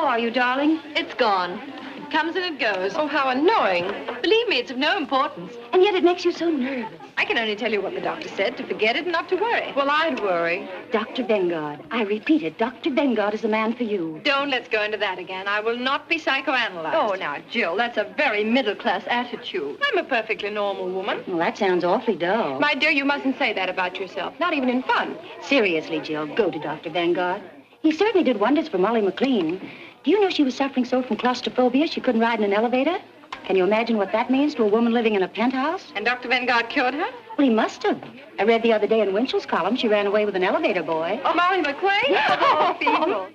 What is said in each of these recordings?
are you, darling? It's gone. It comes and it goes. Oh, how annoying. Believe me, it's of no importance. And yet it makes you so nervous. I can only tell you what the doctor said, to forget it and not to worry. Well, I'd worry. Dr. Vengard. I repeat it. Dr. Vengard is the man for you. Let's go into that again. I will not be psychoanalyzed. Oh, now, Jill, that's a very middle-class attitude. I'm a perfectly normal woman. Well, that sounds awfully dull. My dear, you mustn't say that about yourself. Not even in fun. Seriously, Jill, go to Dr. Vengard. He certainly did wonders for Molly McLean. Do you know she was suffering so from claustrophobia she couldn't ride in an elevator? Can you imagine what that means to a woman living in a penthouse? And Dr. Vengard cured her? Well, he must have. I read the other day in Winchell's column she ran away with an elevator boy. Oh, Molly McLean? Oh, people.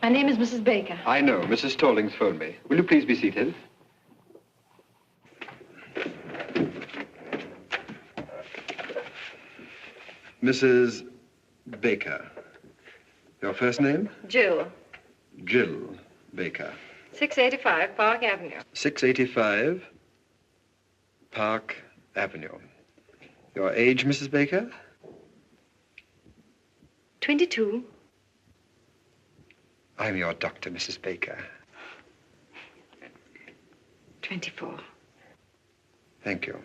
My name is Mrs. Baker. I know. Mrs. Stallings phoned me. Will you please be seated? Mrs. Baker. Your first name? Jill. Jill Baker. 685 Park Avenue. 685 Park Avenue. Your age, Mrs. Baker? 22. I'm your doctor, Mrs. Baker. 24. Thank you.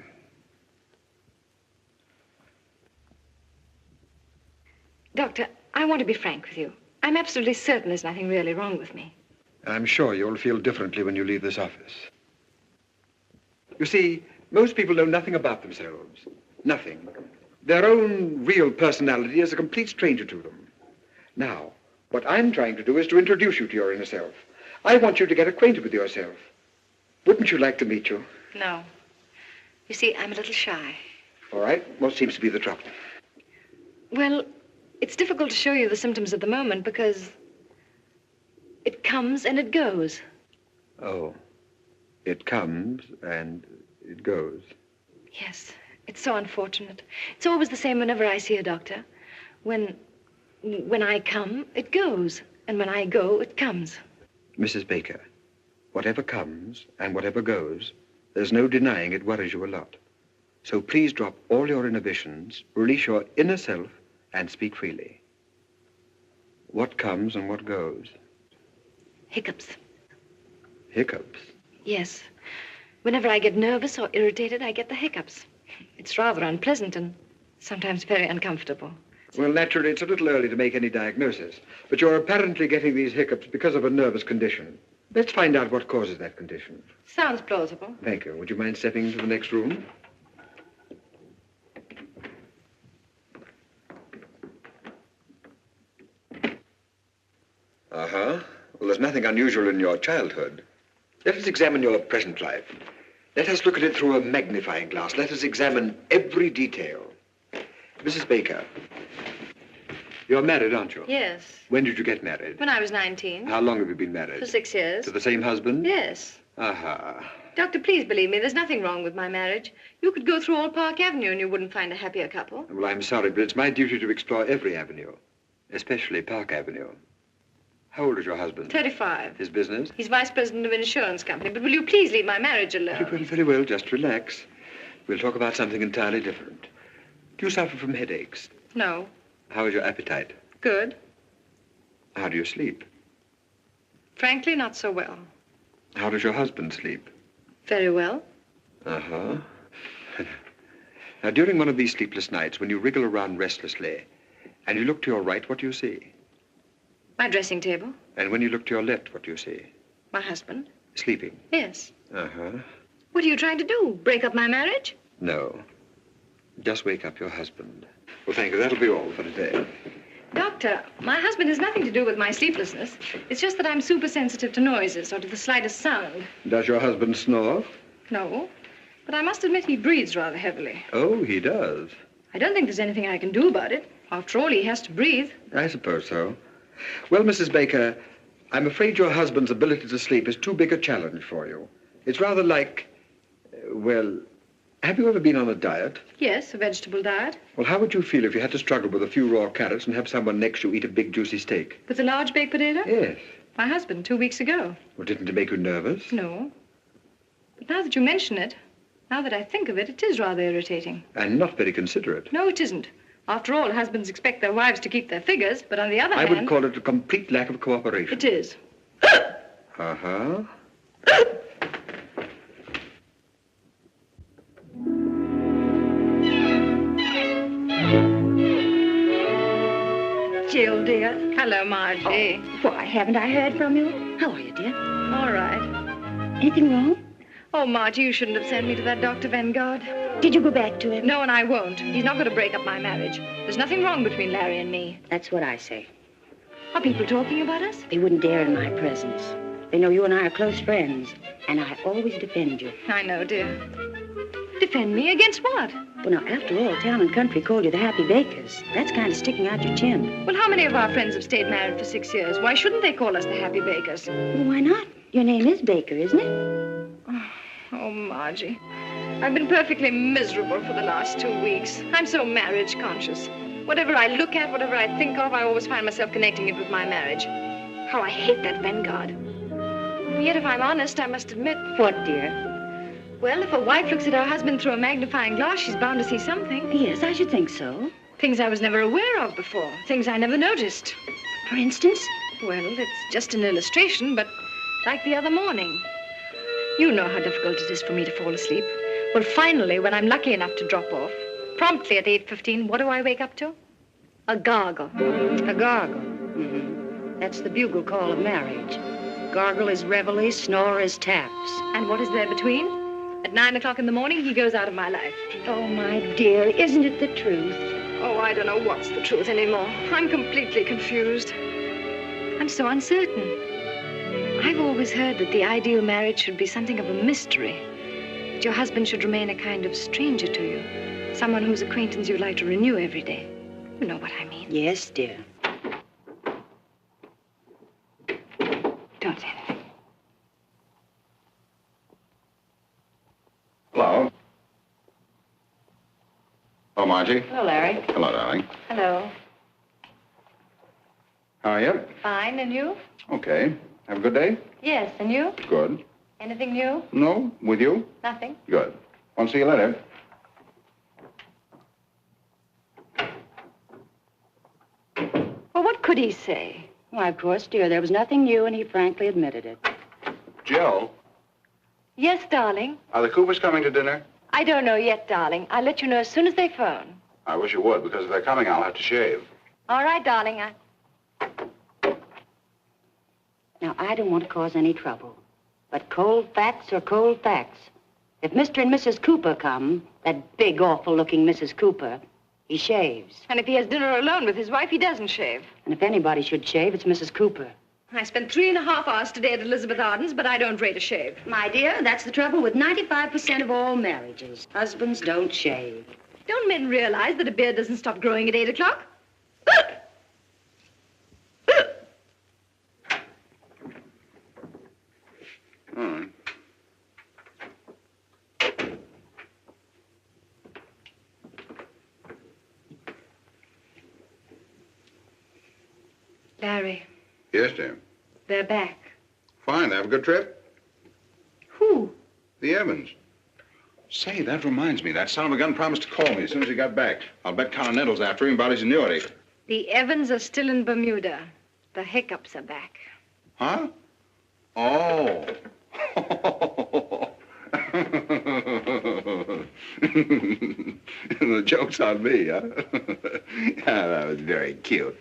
Doctor, I want to be frank with you. I'm absolutely certain there's nothing really wrong with me. I'm sure you'll feel differently when you leave this office. You see, most people know nothing about themselves. Nothing. Their own real personality is a complete stranger to them. Now, what I'm trying to do is to introduce you to your inner self. I want you to get acquainted with yourself. Wouldn't you like to meet you? No. You see, I'm a little shy. All right. What seems to be the trouble? Well, it's difficult to show you the symptoms at the moment because it comes and it goes. Oh. It comes and it goes. Yes. It's so unfortunate. It's always the same whenever I see a doctor. When I come, it goes. And when I go, it comes. Mrs. Baker, whatever comes and whatever goes, there's no denying it worries you a lot. So please drop all your inhibitions, release your inner self, and speak freely. What comes and what goes? Hiccups. Hiccups? Yes. Whenever I get nervous or irritated, I get the hiccups. It's rather unpleasant and sometimes very uncomfortable. Well, naturally, it's a little early to make any diagnosis, but you're apparently getting these hiccups because of a nervous condition. Let's find out what causes that condition. Sounds plausible. Thank you. Would you mind stepping into the next room? Uh-huh. Well, there's nothing unusual in your childhood. Let us examine your present life. Let us look at it through a magnifying glass. Let us examine every detail. Mrs. Baker, you're married, aren't you? Yes. When did you get married? When I was 19. How long have you been married? For 6 years. To the same husband? Yes. Aha. Doctor, please believe me, there's nothing wrong with my marriage. You could go through all Park Avenue and you wouldn't find a happier couple. Well, I'm sorry, but it's my duty to explore every avenue, especially Park Avenue. How old is your husband? 35. His business? He's vice president of an insurance company. But will you please leave my marriage alone? Very well, very well. Just relax. We'll talk about something entirely different. Do you suffer from headaches? No. How is your appetite? Good. How do you sleep? Frankly, not so well. How does your husband sleep? Very well. Uh-huh. Now, during one of these sleepless nights, when you wriggle around restlessly, and you look to your right, what do you see? My dressing table. And when you look to your left, what do you see? My husband. Sleeping? Yes. Uh-huh. What are you trying to do? Break up my marriage? No. Just wake up your husband. Well, thank you. That'll be all for today. Doctor, my husband has nothing to do with my sleeplessness. It's just that I'm super sensitive to noises or to the slightest sound. Does your husband snore? No. But I must admit he breathes rather heavily. Oh, he does. I don't think there's anything I can do about it. After all, he has to breathe. I suppose so. Well, Mrs. Baker, I'm afraid your husband's ability to sleep is too big a challenge for you. It's rather like, well, have you ever been on a diet? Yes, a vegetable diet. Well, how would you feel if you had to struggle with a few raw carrots and have someone next to you eat a big, juicy steak? With a large baked potato? Yes. My husband, 2 weeks ago. Well, didn't it make you nervous? No. But now that you mention it, now that I think of it, it is rather irritating. And not very considerate. No, it isn't. After all, husbands expect their wives to keep their figures, but on the other hand... I would call it a complete lack of cooperation. It is. Uh-huh. Jill, dear. Hello, Margie. Why, haven't I heard from you? How are you, dear? All right. Anything wrong? Oh, Margie, you shouldn't have sent me to that Dr. Vanguard. Did you go back to him? No, and I won't. He's not going to break up my marriage. There's nothing wrong between Larry and me. That's what I say. Are people talking about us? They wouldn't dare in my presence. They know you and I are close friends, and I always defend you. I know, dear. Defend me against what? Well, now, after all, town and country called you the Happy Bakers. That's kind of sticking out your chin. Well, how many of our friends have stayed married for 6 years? Why shouldn't they call us the Happy Bakers? Well, why not? Your name is Baker, isn't it? Oh, Margie. I've been perfectly miserable for the last 2 weeks. I'm so marriage conscious. Whatever I look at, whatever I think of, I always find myself connecting it with my marriage. How I hate that Vanguard. Yet, if I'm honest, I must admit... What, dear? Well, if a wife looks at her husband through a magnifying glass, she's bound to see something. Yes, I should think so. Things I was never aware of before. Things I never noticed. For instance? Well, it's just an illustration, but like the other morning. You know how difficult it is for me to fall asleep. Well, finally, when I'm lucky enough to drop off, promptly at 8:15, what do I wake up to? A gargle. A gargle. Mm-hmm. That's the bugle call of marriage. Gargle is reveille, snore is taps. And what is there between? At 9 o'clock in the morning, he goes out of my life. Oh, my dear, isn't it the truth? Oh, I don't know what's the truth anymore. I'm completely confused. I'm so uncertain. I've always heard that the ideal marriage should be something of a mystery. That your husband should remain a kind of stranger to you. Someone whose acquaintance you'd like to renew every day. You know what I mean. Yes, dear. Don't say anything. Hello. Hello, Margie. Hello, Larry. Hello, darling. Hello. How are you? Fine, and you? Okay. Have a good day? Yes, and you? Good. Anything new? No? With you? Nothing. Good. Want to see you later. Well, what could he say? Why, of course, dear, there was nothing new, and he frankly admitted it. Jill, Yes, darling. are the Coopers coming to dinner? I don't know yet, darling. I'll let you know as soon as they phone. I wish you would, because if they're coming, I'll have to shave. All right, darling. Now, I don't want to cause any trouble, but cold facts are cold facts. If Mr. and Mrs. Cooper come, that big, awful-looking Mrs. Cooper, he shaves. And if he has dinner alone with his wife, he doesn't shave. And if anybody should shave, it's Mrs. Cooper. I spent 3.5 hours today at Elizabeth Arden's, but I don't rate a shave. My dear, that's the trouble with 95% of all marriages. Husbands don't shave. Don't men realize that a beard doesn't stop growing at 8 o'clock? Hmm. Larry, Yes, dear. they're back. Fine. Have a good trip? Who? The Evans. Say, that reminds me. That son of a gun promised to call me as soon as he got back. I'll bet Continental's after him about his annuity. The Evans are still in Bermuda. The hiccups are back. Huh? Oh. The joke's on me, huh? Yeah, that was very cute.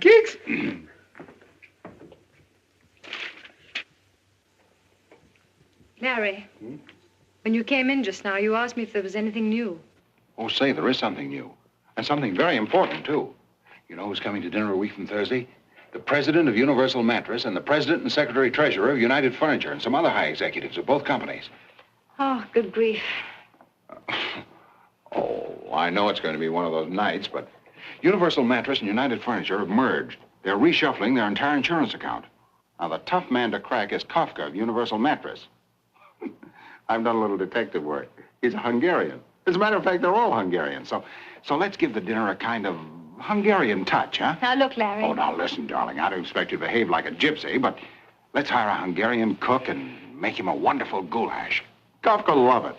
Kicks. Larry, when you came in just now, you asked me if there was anything new. Oh, say, there is something new. And something very important, too. You know who's coming to dinner a week from Thursday? The president of Universal Mattress and the president and secretary treasurer of United Furniture and some other high executives of both companies. Oh, good grief. Oh, I know it's going to be one of those nights, but Universal Mattress and United Furniture have merged. They're reshuffling their entire insurance account. Now, the tough man to crack is Kafka of Universal Mattress. I've done a little detective work. He's a Hungarian. As a matter of fact, they're all Hungarian. So let's give the dinner a kind of Hungarian touch, huh? Now, look, Larry. Oh, now, listen, darling. I don't expect you to behave like a gypsy, but let's hire a Hungarian cook and make him a wonderful goulash. Kafka'll love it.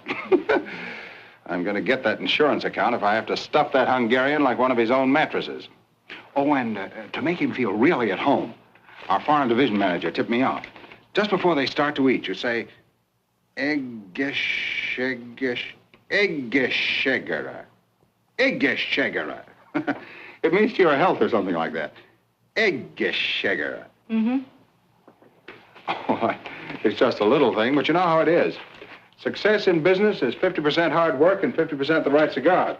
I'm going to get that insurance account if I have to stuff that Hungarian like one of his own mattresses. Oh, and to make him feel really at home, our foreign division manager tipped me off. Just before they start to eat, you say, Eggeschegera. Eggeschegera. It means to your health or something like that. Eggeschegera. Mm-hmm. Oh, it's just a little thing, but you know how it is. Success in business is 50% hard work and 50% the right cigar.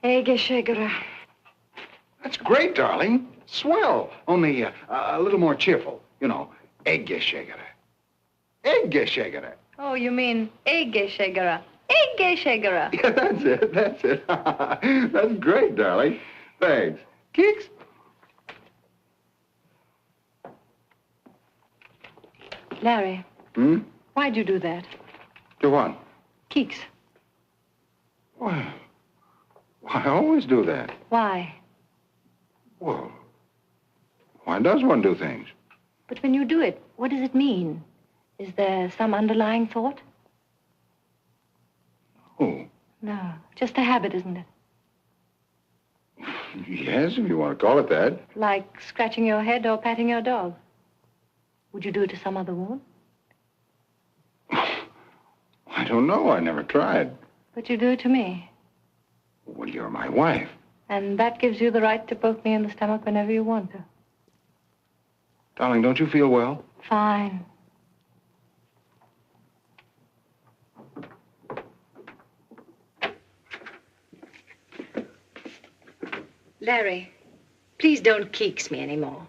Eggeschegera. That's great, darling. Swell. Only a little more cheerful. You know, Eggeschegera. Eggeschegera. Oh, you mean Eggeschegera. Eggeschegera. Yeah, that's it. That's it. That's great, darling. Thanks. Kicks? Larry. Hmm? Why'd you do that? Do what? Keeks. Well, I always do that. Why? Well, why does one do things? But when you do it, what does it mean? Is there some underlying thought? Oh. No, just a habit, isn't it? Yes, if you want to call it that. Like scratching your head or patting your dog. Would you do it to some other woman? I don't know. I never tried. But you do it to me. Well, you're my wife. And that gives you the right to poke me in the stomach whenever you want to. Darling, don't you feel well? Fine. Larry, please don't keeks me anymore.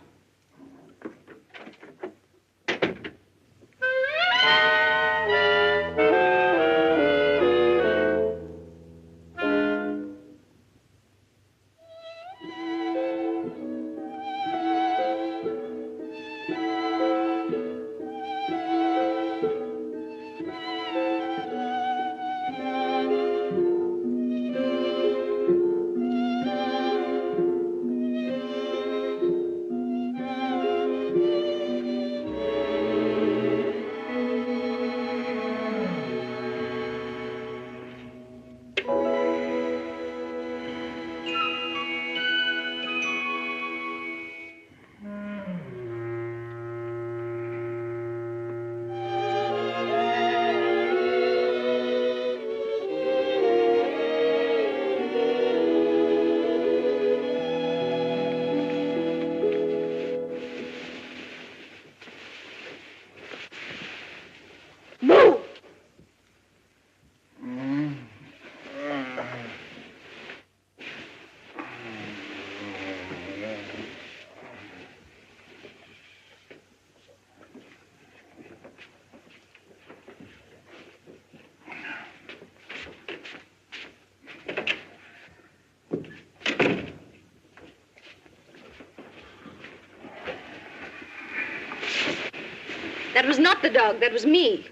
That was not the dog, that was me.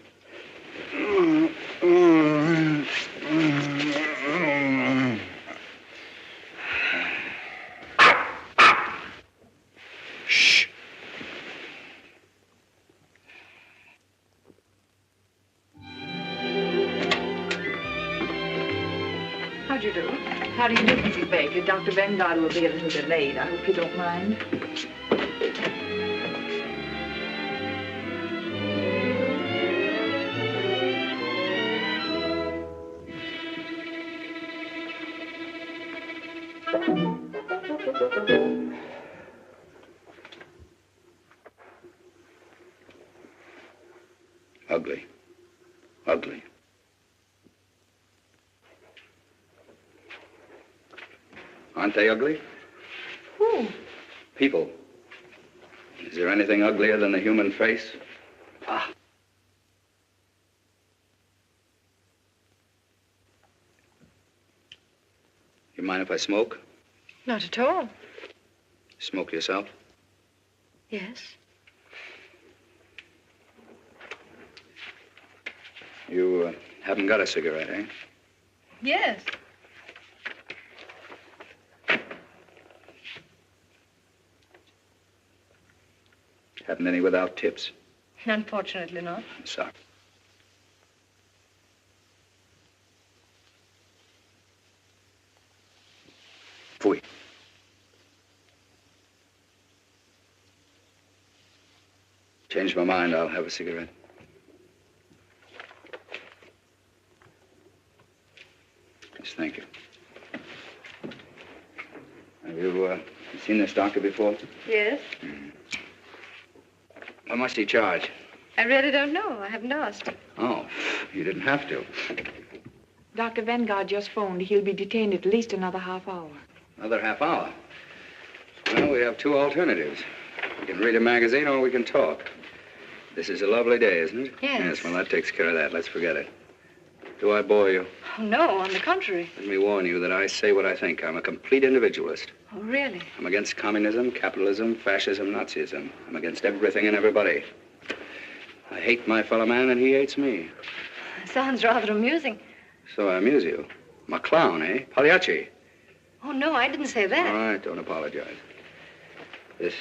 Shh. How'd you do? How do you do, Mrs. Baker? Dr. Vanguard will be a little delayed. I hope you don't mind. Ugly. Ugly. Aren't they ugly? Who? People. Is there anything uglier than the human face? Ah. You mind if I smoke? Not at all. Smoke yourself? Yes. You haven't got a cigarette, eh? Yes. Haven't any without tips? Unfortunately not. Sorry. Pfui. Changed my mind. I'll have a cigarette. Yes, thank you. Have you seen this doctor before? Yes. How much did he charge? I really don't know. I haven't asked. Oh, you didn't have to. Dr. Vanguard just phoned. He'll be detained at least another half hour. Another half hour? Well, we have two alternatives. We can read a magazine or we can talk. This is a lovely day, isn't it? Yes. Yes, well, that takes care of that. Let's forget it. Do I bore you? Oh, no, on the contrary. Let me warn you that I say what I think. I'm a complete individualist. Oh, really? I'm against communism, capitalism, fascism, Nazism. I'm against everything and everybody. I hate my fellow man and he hates me. Sounds rather amusing. So I amuse you. I'm a clown, eh? Pagliacci. Oh, no, I didn't say that. All right, don't apologize. This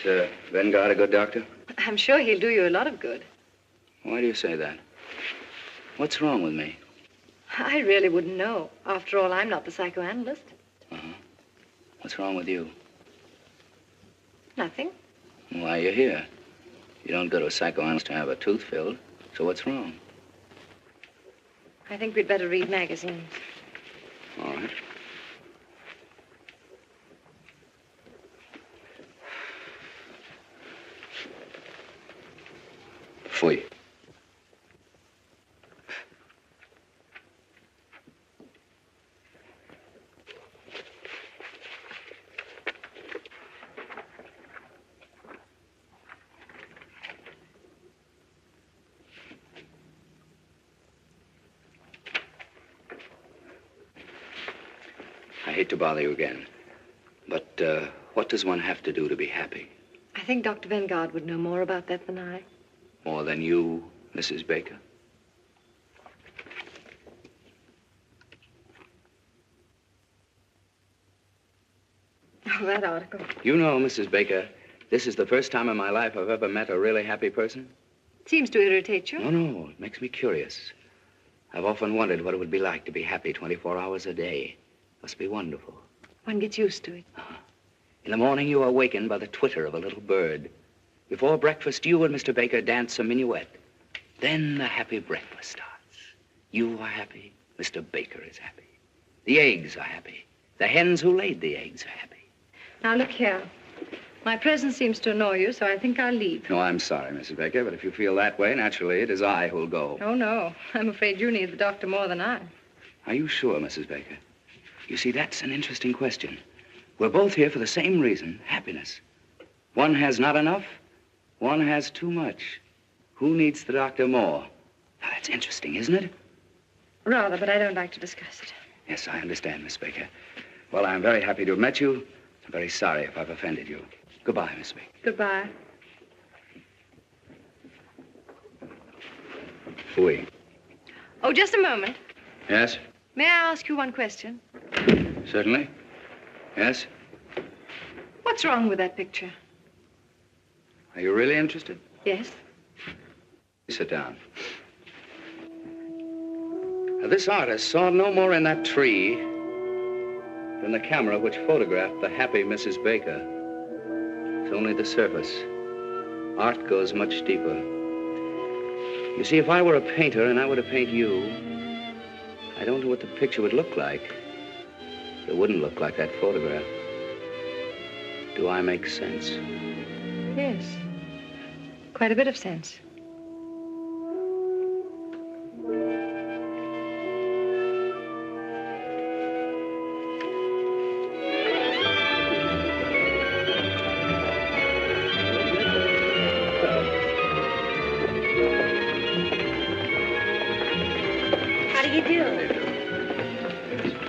Vanguard a good doctor? I'm sure he'll do you a lot of good. Why do you say that? What's wrong with me? I really wouldn't know. After all, I'm not the psychoanalyst. Uh-huh. What's wrong with you? Nothing. Why are you here? You don't go to a psychoanalyst to have a tooth filled. So what's wrong? I think we'd better read magazines. All right. Pfui. I hate to bother you again, but what does one have to do to be happy? I think Dr. Vanguard would know more about that than I. More than you, Mrs. Baker? Oh, that article. You know, Mrs. Baker, this is the first time in my life I've ever met a really happy person. Seems to irritate you. No, it makes me curious. I've often wondered what it would be like to be happy 24 hours a day. Must be wonderful. One gets used to it. In the morning, you are awakened by the twitter of a little bird. Before breakfast, you and Mr. Baker dance a minuet. Then the happy breakfast starts. You are happy. Mr. Baker is happy. The eggs are happy. The hens who laid the eggs are happy. Now, look here. My presence seems to annoy you, so I think I'll leave. No, I'm sorry, Mrs. Baker, but if you feel that way, naturally, it is I who'll go. Oh, no. I'm afraid you need the doctor more than I. Are you sure, Mrs. Baker? You see, that's an interesting question. We're both here for the same reason, happiness. One has not enough, one has too much. Who needs the doctor more? Now, that's interesting, isn't it? Rather, but I don't like to discuss it. Yes, I understand, Miss Baker. Well, I'm very happy to have met you. I'm very sorry if I've offended you. Goodbye, Miss Baker. Goodbye. Fui. Oh, just a moment. Yes? May I ask you one question? Certainly. Yes? What's wrong with that picture? Are you really interested? Yes. Sit down. Now, this artist saw no more in that tree than the camera which photographed the happy Mrs. Baker. It's only the surface. Art goes much deeper. You see, if I were a painter and I were to paint you, I don't know what the picture would look like. It wouldn't look like that photograph. Do I make sense? Yes. Quite a bit of sense.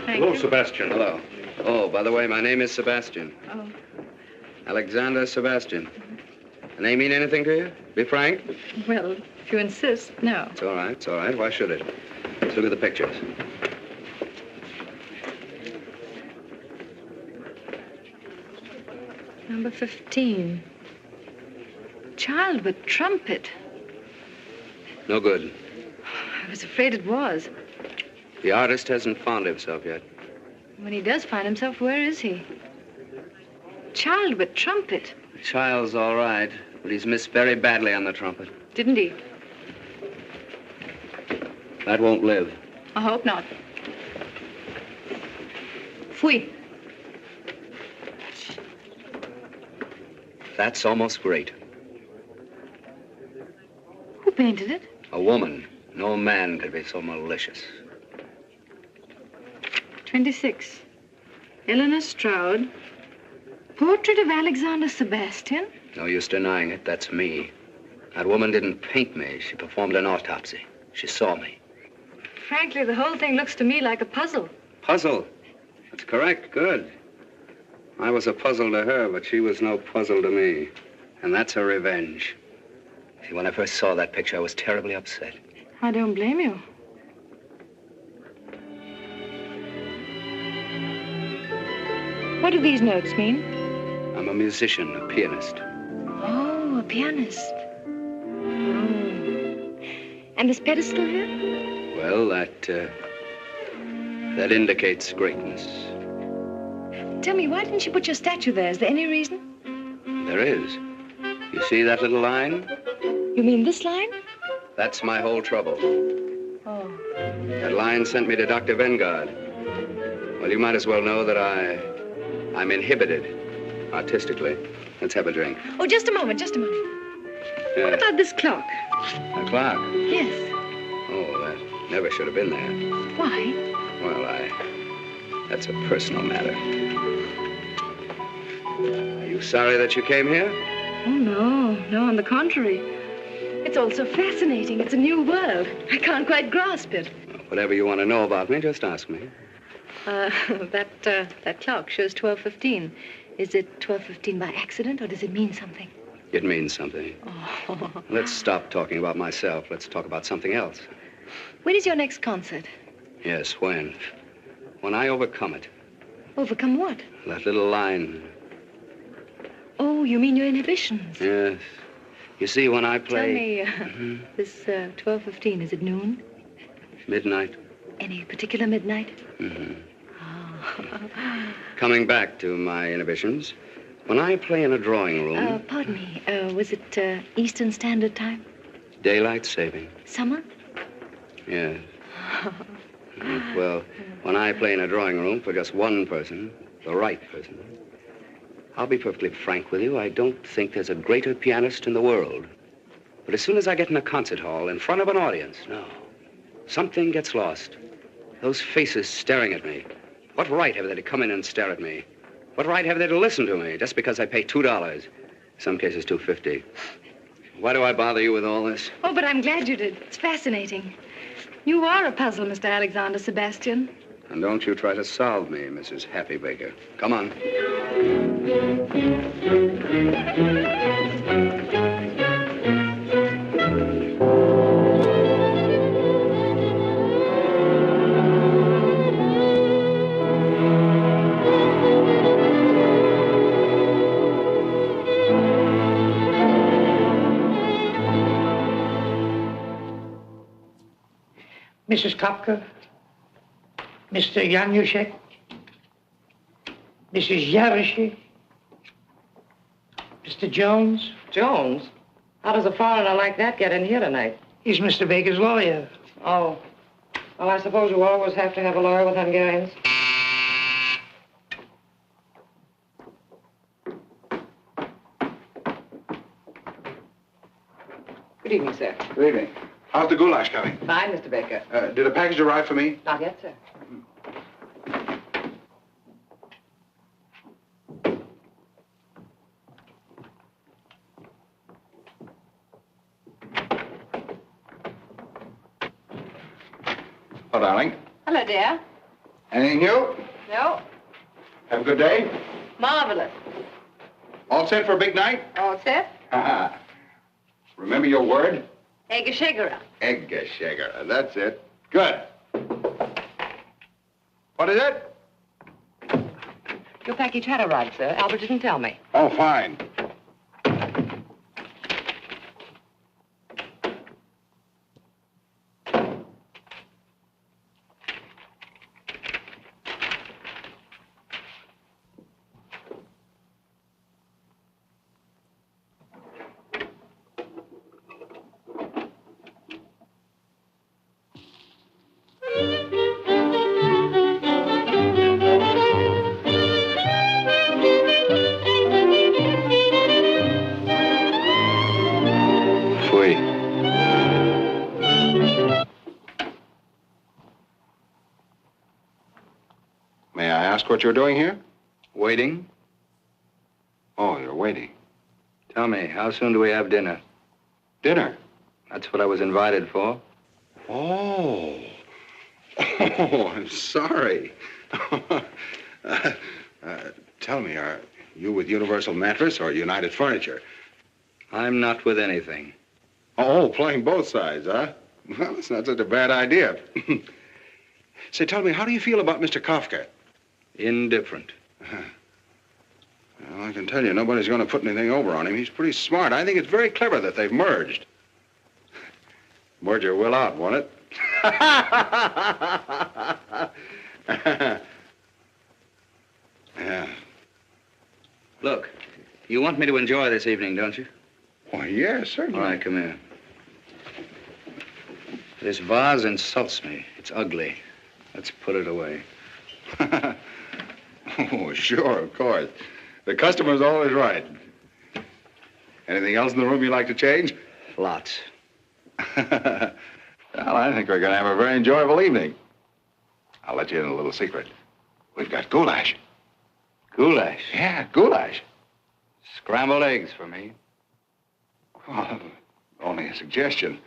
Hello, Sebastian. Hello. Oh, by the way, my name is Sebastian. Oh. Alexander Sebastian. The name mean anything to you? Be frank. Well, if you insist, no. It's all right, it's all right. Why should it? Let's look at the pictures. Number 15. Child with trumpet. No good. I was afraid it was. The artist hasn't found himself yet. When he does find himself, where is he? child with trumpet. The child's all right, but he's missed very badly on the trumpet. Didn't he? That won't live. I hope not. Fui. That's almost great. Who painted it? A woman. No man could be so malicious. 26. Eleanor Stroud. Portrait of Alexander Sebastian. No use denying it. That's me. That woman didn't paint me. She performed an autopsy. She saw me. Frankly, the whole thing looks to me like a puzzle. Puzzle? That's correct. Good. I was a puzzle to her, but she was no puzzle to me. And that's her revenge. See, when I first saw that picture, I was terribly upset. I don't blame you. What do these notes mean? I'm a musician, a pianist. Oh, a pianist. Oh. And this pedestal here? Well, that indicates greatness. Tell me, why didn't you put your statue there? Is there any reason? There is. You see that little line? You mean this line? That's my whole trouble. Oh. That line sent me to Dr. Vanguard. Well, you might as well know that I'm inhibited, artistically. Let's have a drink. Oh, just a moment, just a moment. What about this clock? A clock? Yes. Oh, that never should have been there. Why? Well, that's a personal matter. Are you sorry that you came here? Oh, no, on the contrary. It's all so fascinating. It's a new world. I can't quite grasp it. Whatever you want to know about me, just ask me. That clock shows 12:15. Is it 12:15 by accident, or does it mean something? It means something. Oh. Let's stop talking about myself. Let's talk about something else. When is your next concert? Yes, when? When I overcome it. Overcome what? That little line. Oh, you mean your inhibitions? Yes. You see, when I play... Tell me, this 12:15, is it noon? Midnight. Any particular midnight? Mm-hmm. Oh. Coming back to my inhibitions, when I play in a drawing room... Pardon me, was it Eastern Standard Time? Daylight saving. Summer? Yes. Well, when I play in a drawing room for just one person, the right person, I'll be perfectly frank with you, I don't think there's a greater pianist in the world. But as soon as I get in a concert hall in front of an audience, no, something gets lost. Those faces staring at me. What right have they to come in and stare at me? What right have they to listen to me just because I pay $2? Some cases $2.50. Why do I bother you with all this? Oh, but I'm glad you did. It's fascinating. You are a puzzle, Mr. Alexander Sebastian. And don't you try to solve me, Mrs. Happy Baker. Come on. Mrs. Kopka, Mr. Januszek, Mrs. Yaroshi, Mr. Jones. Jones? How does a foreigner like that get in here tonight? He's Mr. Baker's lawyer. Oh. Well, I suppose you always have to have a lawyer with Hungarians. Good evening, sir. Good evening. How's the goulash coming? Fine, Mr. Baker. Did a package arrive for me? Not yet, sir. Oh, darling. Hello, dear. Anything new? No. Have a good day. Marvelous. All set for a big night? All set? Ha-ha. Remember your word? Eggeschegera. Eggeschegger. That's it. Good. What is it? Your package had arrived, sir. Albert didn't tell me. Oh, fine. May I ask what you're doing here? Waiting? Oh, you're waiting. Tell me, how soon do we have dinner? Dinner? That's what I was invited for. Oh. Oh, I'm sorry. Tell me, are you with Universal Mattress or United Furniture? I'm not with anything. Oh, playing both sides, huh? Well, it's not such a bad idea. Say, tell me, how do you feel about Mr. Kafka? Indifferent. Well, I can tell you, nobody's going to put anything over on him. He's pretty smart. I think it's very clever that they've merged. Merger will out, won't it? Yeah. Look, you want me to enjoy this evening, don't you? Why, yes, certainly. All right, come here. This vase insults me. It's ugly. Let's put it away. Oh, sure, of course. The customer's always right. Anything else in the room you'd like to change? Lots. Well, I think we're going to have a very enjoyable evening. I'll let you in a little secret. We've got goulash. Goulash? Yeah, goulash. Scrambled eggs for me. Oh, only a suggestion.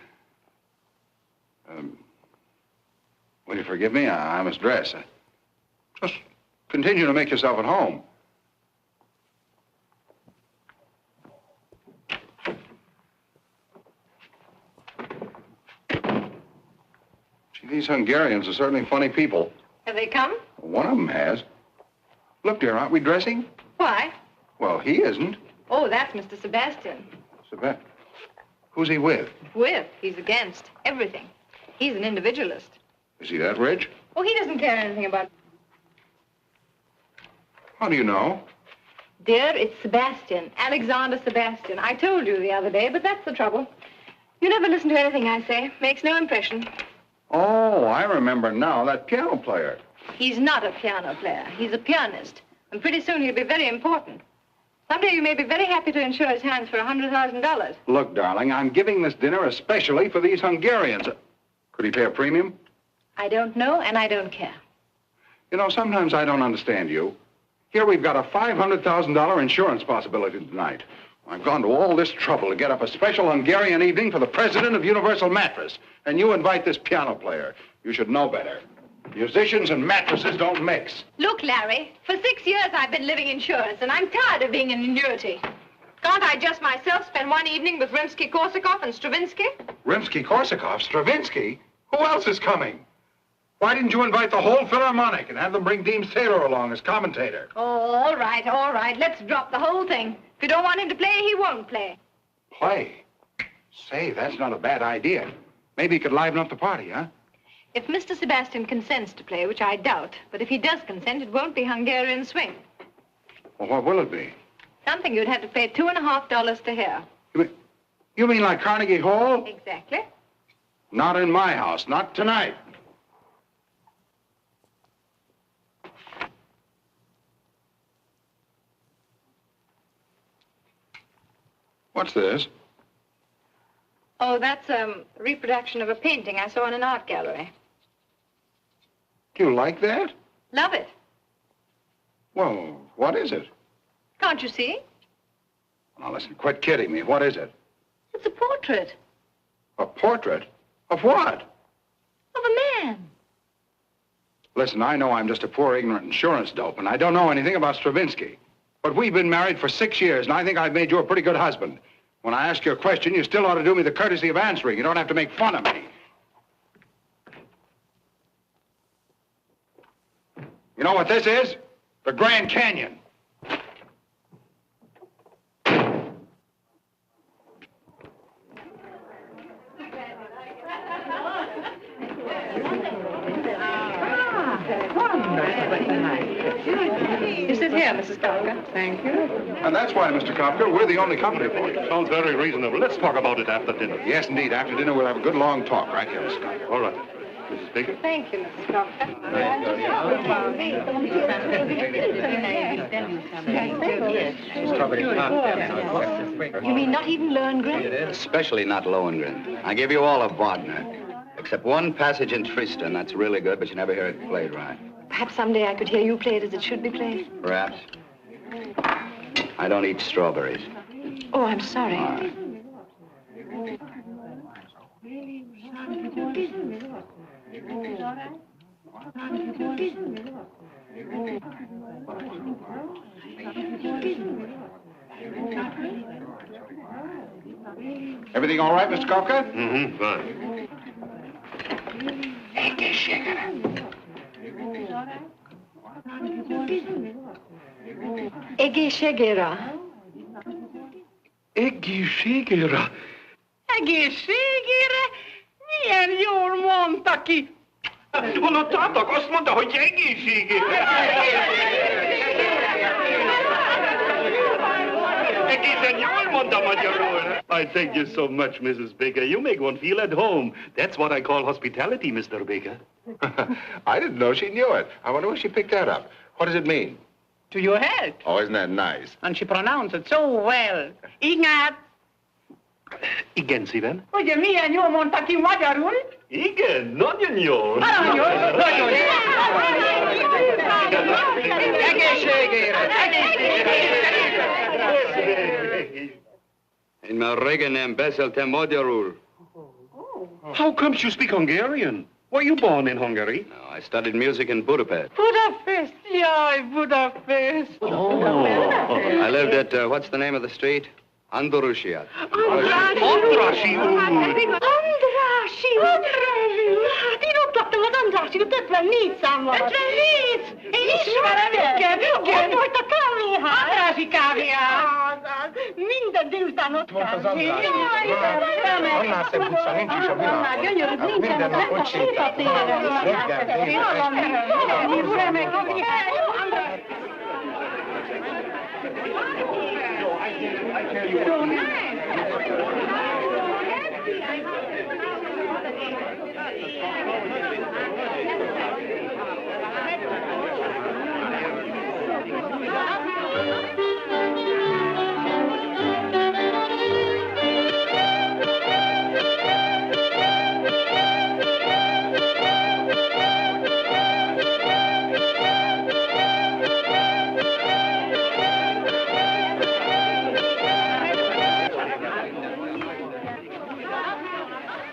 Will you forgive me? I must dress. Just continue to make yourself at home. Gee, these Hungarians are certainly funny people. Have they come? One of them has. Look, dear, aren't we dressing? Why? Well, he isn't. Oh, that's Mr. Sebastian. Sebastian. Who's he with? With. He's against everything. He's an individualist. Is he that rich? Oh, he doesn't care anything about... How do you know? Dear, it's Sebastian. Alexander Sebastian. I told you the other day, but that's the trouble. You never listen to anything I say. Makes no impression. Oh, I remember now. That piano player. He's not a piano player. He's a pianist. And pretty soon he'll be very important. Someday you may be very happy to insure his hands for $100,000. Look, darling, I'm giving this dinner especially for these Hungarians. Could he pay a premium? I don't know, and I don't care. You know, sometimes I don't understand you. Here we've got a $500,000 insurance possibility tonight. I've gone to all this trouble to get up a special Hungarian evening for the president of Universal Mattress. And you invite this piano player. You should know better. Musicians and mattresses don't mix. Look, Larry, for 6 years I've been living insurance, and I'm tired of being an annuity. Can't I just myself spend one evening with Rimsky-Korsakov and Stravinsky? Rimsky-Korsakov? Stravinsky? Who else is coming? Why didn't you invite the whole Philharmonic and have them bring Deems Taylor along as commentator? Oh, all right, all right. Let's drop the whole thing. If you don't want him to play, he won't play. Play? Say, that's not a bad idea. Maybe he could liven up the party, huh? If Mr. Sebastian consents to play, which I doubt, but if he does consent, it won't be Hungarian swing. Well, what will it be? Something you'd have to pay $2.50 to hear. You mean like Carnegie Hall? Exactly. Not in my house, not tonight. What's this? Oh, that's a reproduction of a painting I saw in an art gallery. You like that? Love it. Well, what is it? Can't you see? Now, listen, quit kidding me. What is it? It's a portrait. A portrait? Of what? Of a man. Listen, I know I'm just a poor, ignorant insurance dope, and I don't know anything about Stravinsky. But we've been married for 6 years, and I think I've made you a pretty good husband. When I ask you a question, you still ought to do me the courtesy of answering. You don't have to make fun of me. You know what this is? The Grand Canyon. You sit here, Mrs. Kafka. Thank you. And that's why, Mr. Kafka, we're the only company for you. Sounds very reasonable. Let's talk about it after dinner. Yes, indeed. After dinner, we'll have a good long talk right here, Mr. Kafka. All right. Mrs. Baker? Thank you, Mrs. Kafka. You mean not even Lohengrin? Especially not Lohengrin. I give you all of Wagner. Except one passage in Tristan. That's really good, but you never hear it played right. Perhaps someday I could hear you play it as it should be played. Perhaps. I don't eat strawberries. Oh, I'm sorry. All right. Everything all right, Mr. Kafka? Mm-hmm, fine. Egészségére. Egészségére? Egészségére? Milyen jól mondta ki. Hallottátok? Azt mondta, hogy egészségére. Egészen jól mondta magyarul. I thank you so much, Mrs. Baker. You make one feel at home. That's what I call hospitality, Mr. Baker. I didn't know she knew it. I wonder where she picked that up. What does it mean? To your health. Oh, isn't that nice? And she pronounced it so well. Ignát! Igen, szívem. Ugye milyen jól mondta ki magyarul? Igen, nagyon jól. Nagyon jól. Nagyon jól. Egészségére! Én már régen nem beszéltem magyarul. How comes you speak Hungarian? Were you born in Hungary? No, I studied music in Budapest. Budapest. Jaj, Budapest. Oh. I lived at, what's the name of the street? Andorussia. Andrássy úr! Andrássy úr! Hát én ott laktam az Andrássy úr, 54 számmal. 54? Én ismerem őket. Ott volt a kávéház. Andrássy kávéház. Minden délután ott volt az Andrássy. Annál szebb utca nincs is a világon. Gyönyörű, Minden nap ott sétál. Reggel,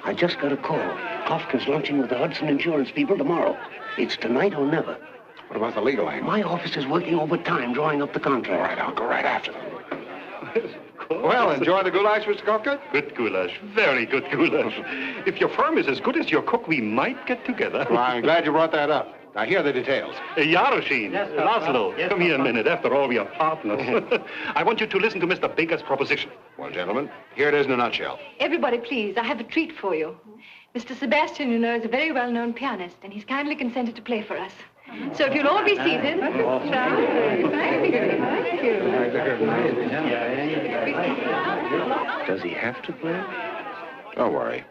I just got a call. Kafka's lunching with the Hudson Insurance people tomorrow. It's tonight or never. What about the legal angle? My office is working overtime drawing up the contract. All right, I'll go right after them. Well, enjoy the goulash, Mr. Kafka? Good goulash. Very good goulash. If your firm is as good as your cook, we might get together. Well, I'm glad you brought that up. Now, here are the details. Yaroshin, Laszlo, come here a minute. After all, we are partners. I want you to listen to Mr. Baker's proposition. Well, gentlemen, here it is in a nutshell. Everybody, please, I have a treat for you. Mr. Sebastian, you know, is a very well-known pianist, and he's kindly consented to play for us. So if you'll all be seated. Thank you. Does he have to play? Don't worry.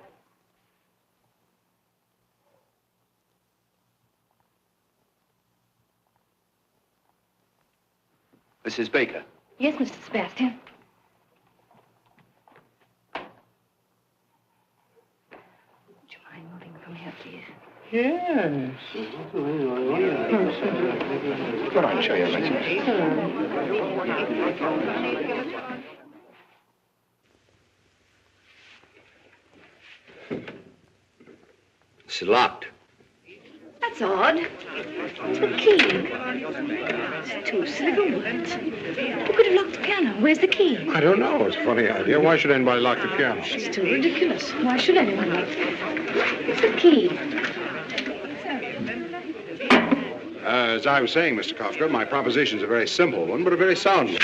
Mrs. Baker. Yes, Mr. Sebastian. Would you mind moving from here, please? Yes. Go on, show your message. It's locked. That's odd. It's the key. It's two silver words. Who could have locked the piano? Where's the key? I don't know. It's a funny idea. Why should anybody lock the piano? It's too ridiculous. Why should anyone lock it? It's the key. As I was saying, Mr. Kafka, my proposition's a very simple one, but a very sound one.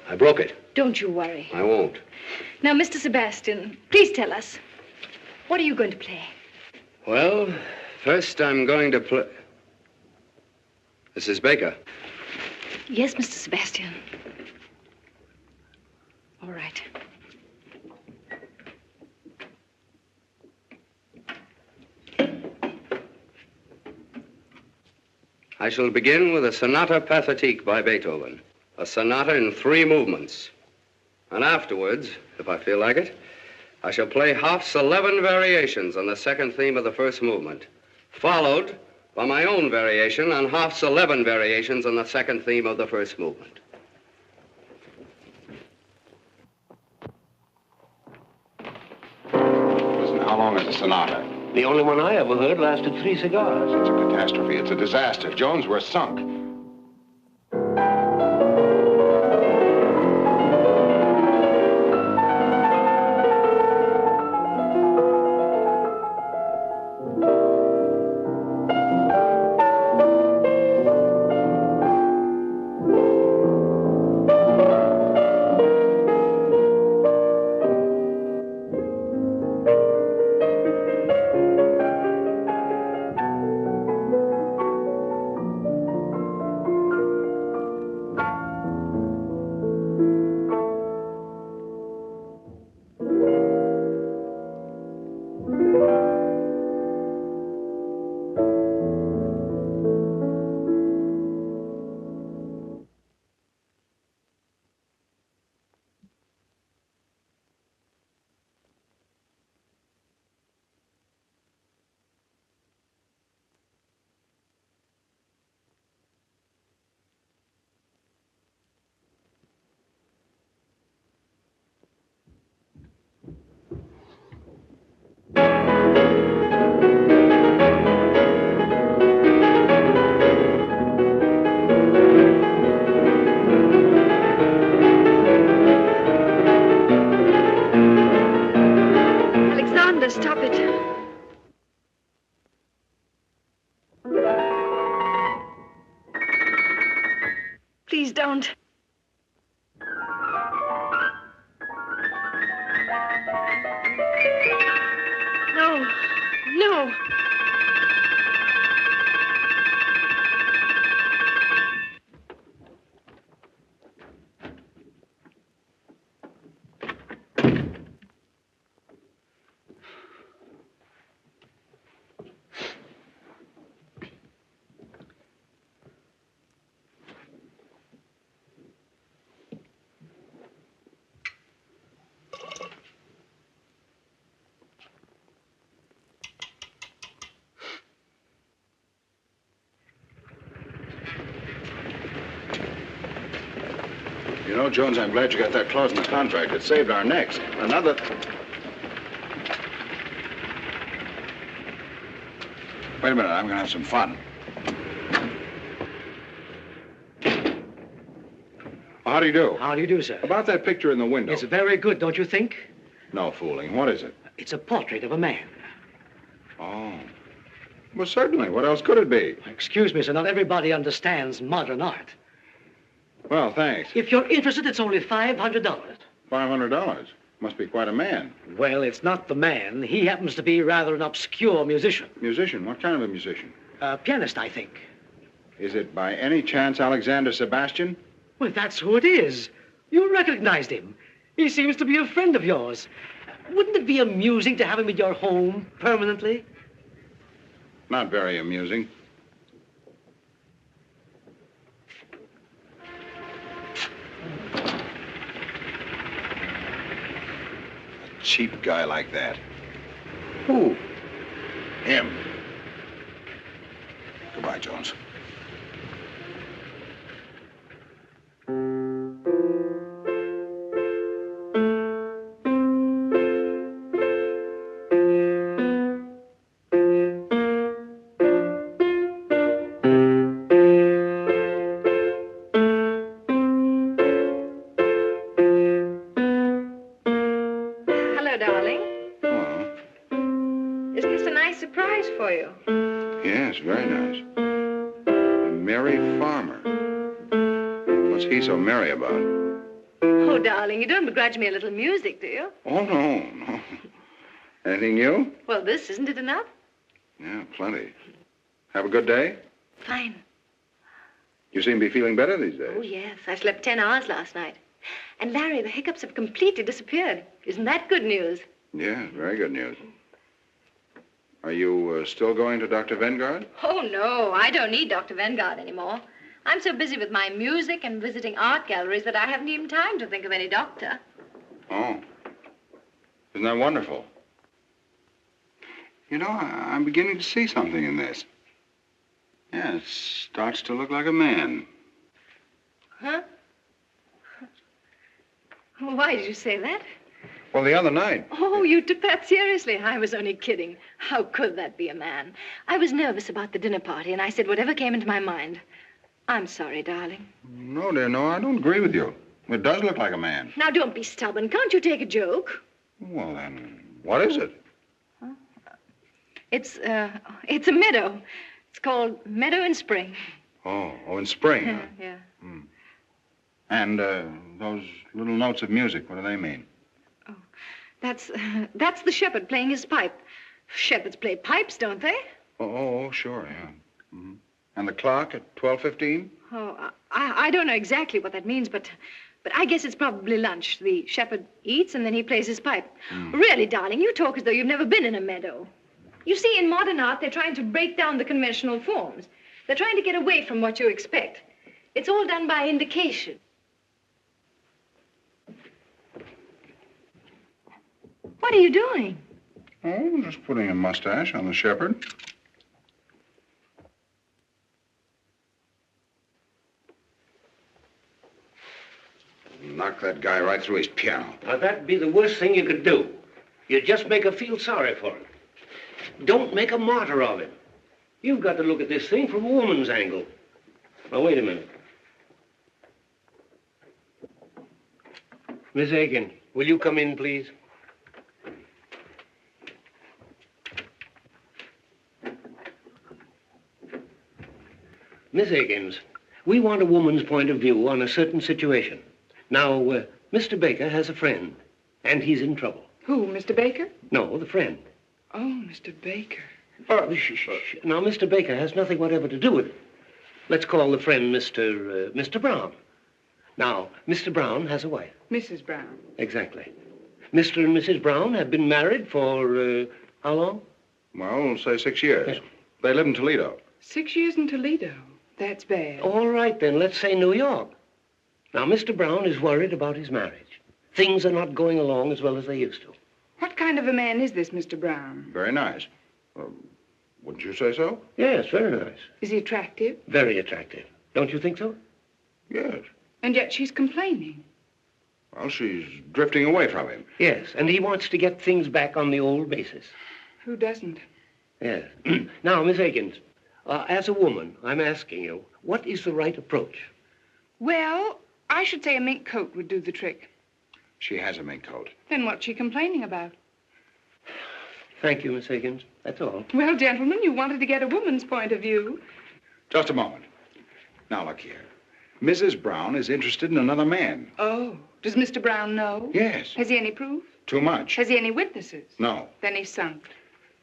I broke it. Don't you worry. I won't. Now, Mr. Sebastian, please tell us. What are you going to play? Well, first I'm going to play... Mrs. Baker. Yes, Mr. Sebastian. All right. I shall begin with a Sonata Pathétique by Beethoven. A sonata in 3 movements. And afterwards, if I feel like it, I shall play Hoff's 11 variations on the second theme of the first movement, followed by my own variation on Hoff's 11 variations on the second theme of the first movement. Listen, how long is the sonata? The only one I ever heard lasted 3 cigars. It's a catastrophe. It's a disaster. Jones, we're sunk. Stop it. Please don't. No. No. You know, Jones, I'm glad you got that clause in the contract. It saved our necks. Another... Wait a minute, I'm going to have some fun. How do you do? How do you do, sir? About that picture in the window. It's very good, don't you think? No fooling. What is it? It's a portrait of a man. Oh. Well, certainly. What else could it be? Excuse me, sir. Not everybody understands modern art. Well, thanks. If you're interested, it's only $500. $500? Must be quite a man. Well, it's not the man. He happens to be rather an obscure musician. Musician? What kind of a musician? A pianist, I think. Is it by any chance Alexander Sebastian? Well, that's who it is. You recognized him. He seems to be a friend of yours. Wouldn't it be amusing to have him in your home permanently? Not very amusing. A cheap guy like that. Who? Him. Goodbye, Jones. Begrudge me a little music, do you? Oh, no. Anything new? Well, this, isn't it enough? Yeah, plenty. Have a good day? Fine. You seem to be feeling better these days. Oh, yes. I slept 10 hours last night. And, Larry, the hiccups have completely disappeared. Isn't that good news? Yeah, very good news. Are you still going to Dr. Vanguard? Oh, no. I don't need Dr. Vanguard anymore. I'm so busy with my music and visiting art galleries that I haven't even time to think of any doctor. Oh. Isn't that wonderful? You know, I'm beginning to see something in this. Yeah, it starts to look like a man. Huh? Why did you say that? Well, the other night. Oh, you took that seriously. I was only kidding. How could that be a man? I was nervous about the dinner party, and I said whatever came into my mind. I'm sorry, darling. No, dear, no, I don't agree with you. It does look like a man. Now, don't be stubborn. Can't you take a joke? Well, then, what is it? Huh? It's a meadow. It's called Meadow in Spring. Oh, in spring, huh? Yeah. Hmm. And those little notes of music, what do they mean? Oh, that's the shepherd playing his pipe. Shepherds play pipes, don't they? Oh, sure, yeah. Mm-hmm. And the clock at 12:15? Oh, I don't know exactly what that means, but I guess it's probably lunch. The shepherd eats and then he plays his pipe. Really, darling, you talk as though you've never been in a meadow. You see, in modern art, they're trying to break down the conventional forms. They're trying to get away from what you expect. It's all done by indication. What are you doing? Oh, just putting a mustache on the shepherd. Knock that guy right through his piano. Now, that'd be the worst thing you could do. You'd just make her feel sorry for him. Don't make a martyr of him. You've got to look at this thing from a woman's angle. Now, wait a minute. Miss Aiken, will you come in, please? Miss Higgins, we want a woman's point of view on a certain situation. Now, Mr. Baker has a friend, and he's in trouble. Who, Mr. Baker? No, the friend. Oh, Mr. Baker. Shh. Now, Mr. Baker has nothing whatever to do with it. Let's call the friend Mr. Brown. Now, Mr. Brown has a wife. Mrs. Brown. Exactly. Mr. and Mrs. Brown have been married for, how long? Well, say 6 years. Yeah. They live in Toledo. 6 years in Toledo? That's bad. All right, then, let's say New York. Now, Mr. Brown is worried about his marriage. Things are not going along as well as they used to. What kind of a man is this, Mr. Brown? Very nice. Wouldn't you say so? Yes, very nice. Is he attractive? Very attractive. Don't you think so? Yes. And yet she's complaining. Well, she's drifting away from him. Yes, and he wants to get things back on the old basis. Who doesn't? Yes. Now, Miss Aikens, as a woman, I'm asking you, what is the right approach? Well, I should say a mink coat would do the trick. She has a mink coat. Then what's she complaining about? Thank you, Miss Higgins. That's all. Well, gentlemen, you wanted to get a woman's point of view. Just a moment. Now, look here. Mrs. Brown is interested in another man. Oh, does Mr. Brown know? Yes. Has he any proof? Too much. Has he any witnesses? No. Then he's sunk.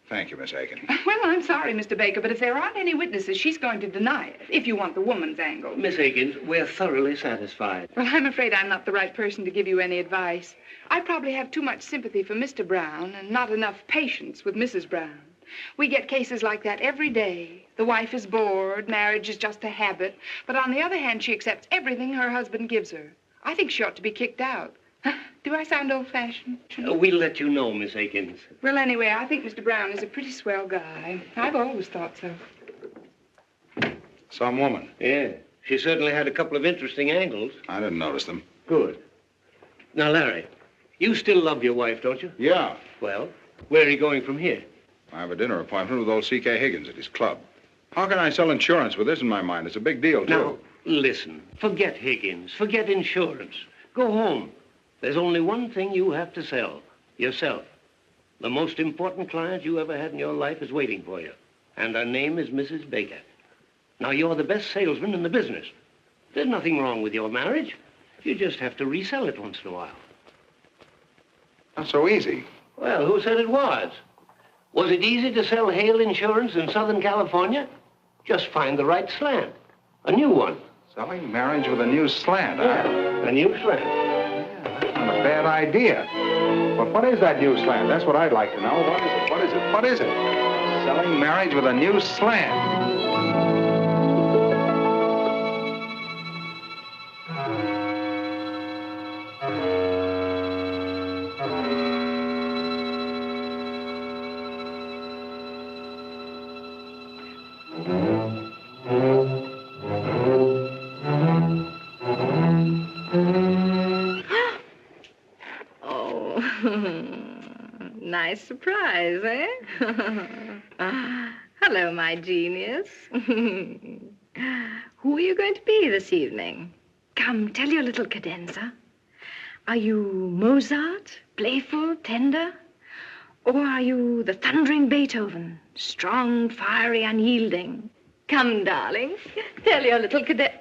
Thank you, Miss Aiken. Well, I'm sorry, Mr. Baker, but if there aren't any witnesses, she's going to deny it, if you want the woman's angle. Miss Higgins, we're thoroughly satisfied. Well, I'm afraid I'm not the right person to give you any advice. I probably have too much sympathy for Mr. Brown and not enough patience with Mrs. Brown. We get cases like that every day. The wife is bored, marriage is just a habit, but on the other hand, she accepts everything her husband gives her. I think she ought to be kicked out. Do I sound old-fashioned? We'll let you know, Miss Aikens. Well, anyway, I think Mr. Brown is a pretty swell guy. I've always thought so. Some woman. Yeah. She certainly had a couple of interesting angles. I didn't notice them. Good. Now, Larry, you still love your wife, don't you? Yeah. Well, where are you going from here? I have a dinner appointment with old C.K. Higgins at his club. How can I sell insurance with this in my mind? It's a big deal, too. Now, listen. Forget Higgins. Forget insurance. Go home. There's only one thing you have to sell. Yourself. The most important client you ever had in your life is waiting for you. And her name is Mrs. Baker. Now, you're the best salesman in the business. There's nothing wrong with your marriage. You just have to resell it once in a while. Not so easy. Well, who said it was? Was it easy to sell hail insurance in Southern California? Just find the right slant. A new one. Selling marriage with a new slant, yeah, a new slant. Yeah, that's not a bad idea. But what is that new slant? That's what I'd like to know. What is it? What is it? What is it? Selling marriage with a new slant. nice surprise, eh? Hello, my genius. Who are you going to be this evening? Come, tell your little cadenza. Are you Mozart, playful, tender? Or are you the thundering Beethoven, strong, fiery, unyielding? Come, darling, tell your little cadenza.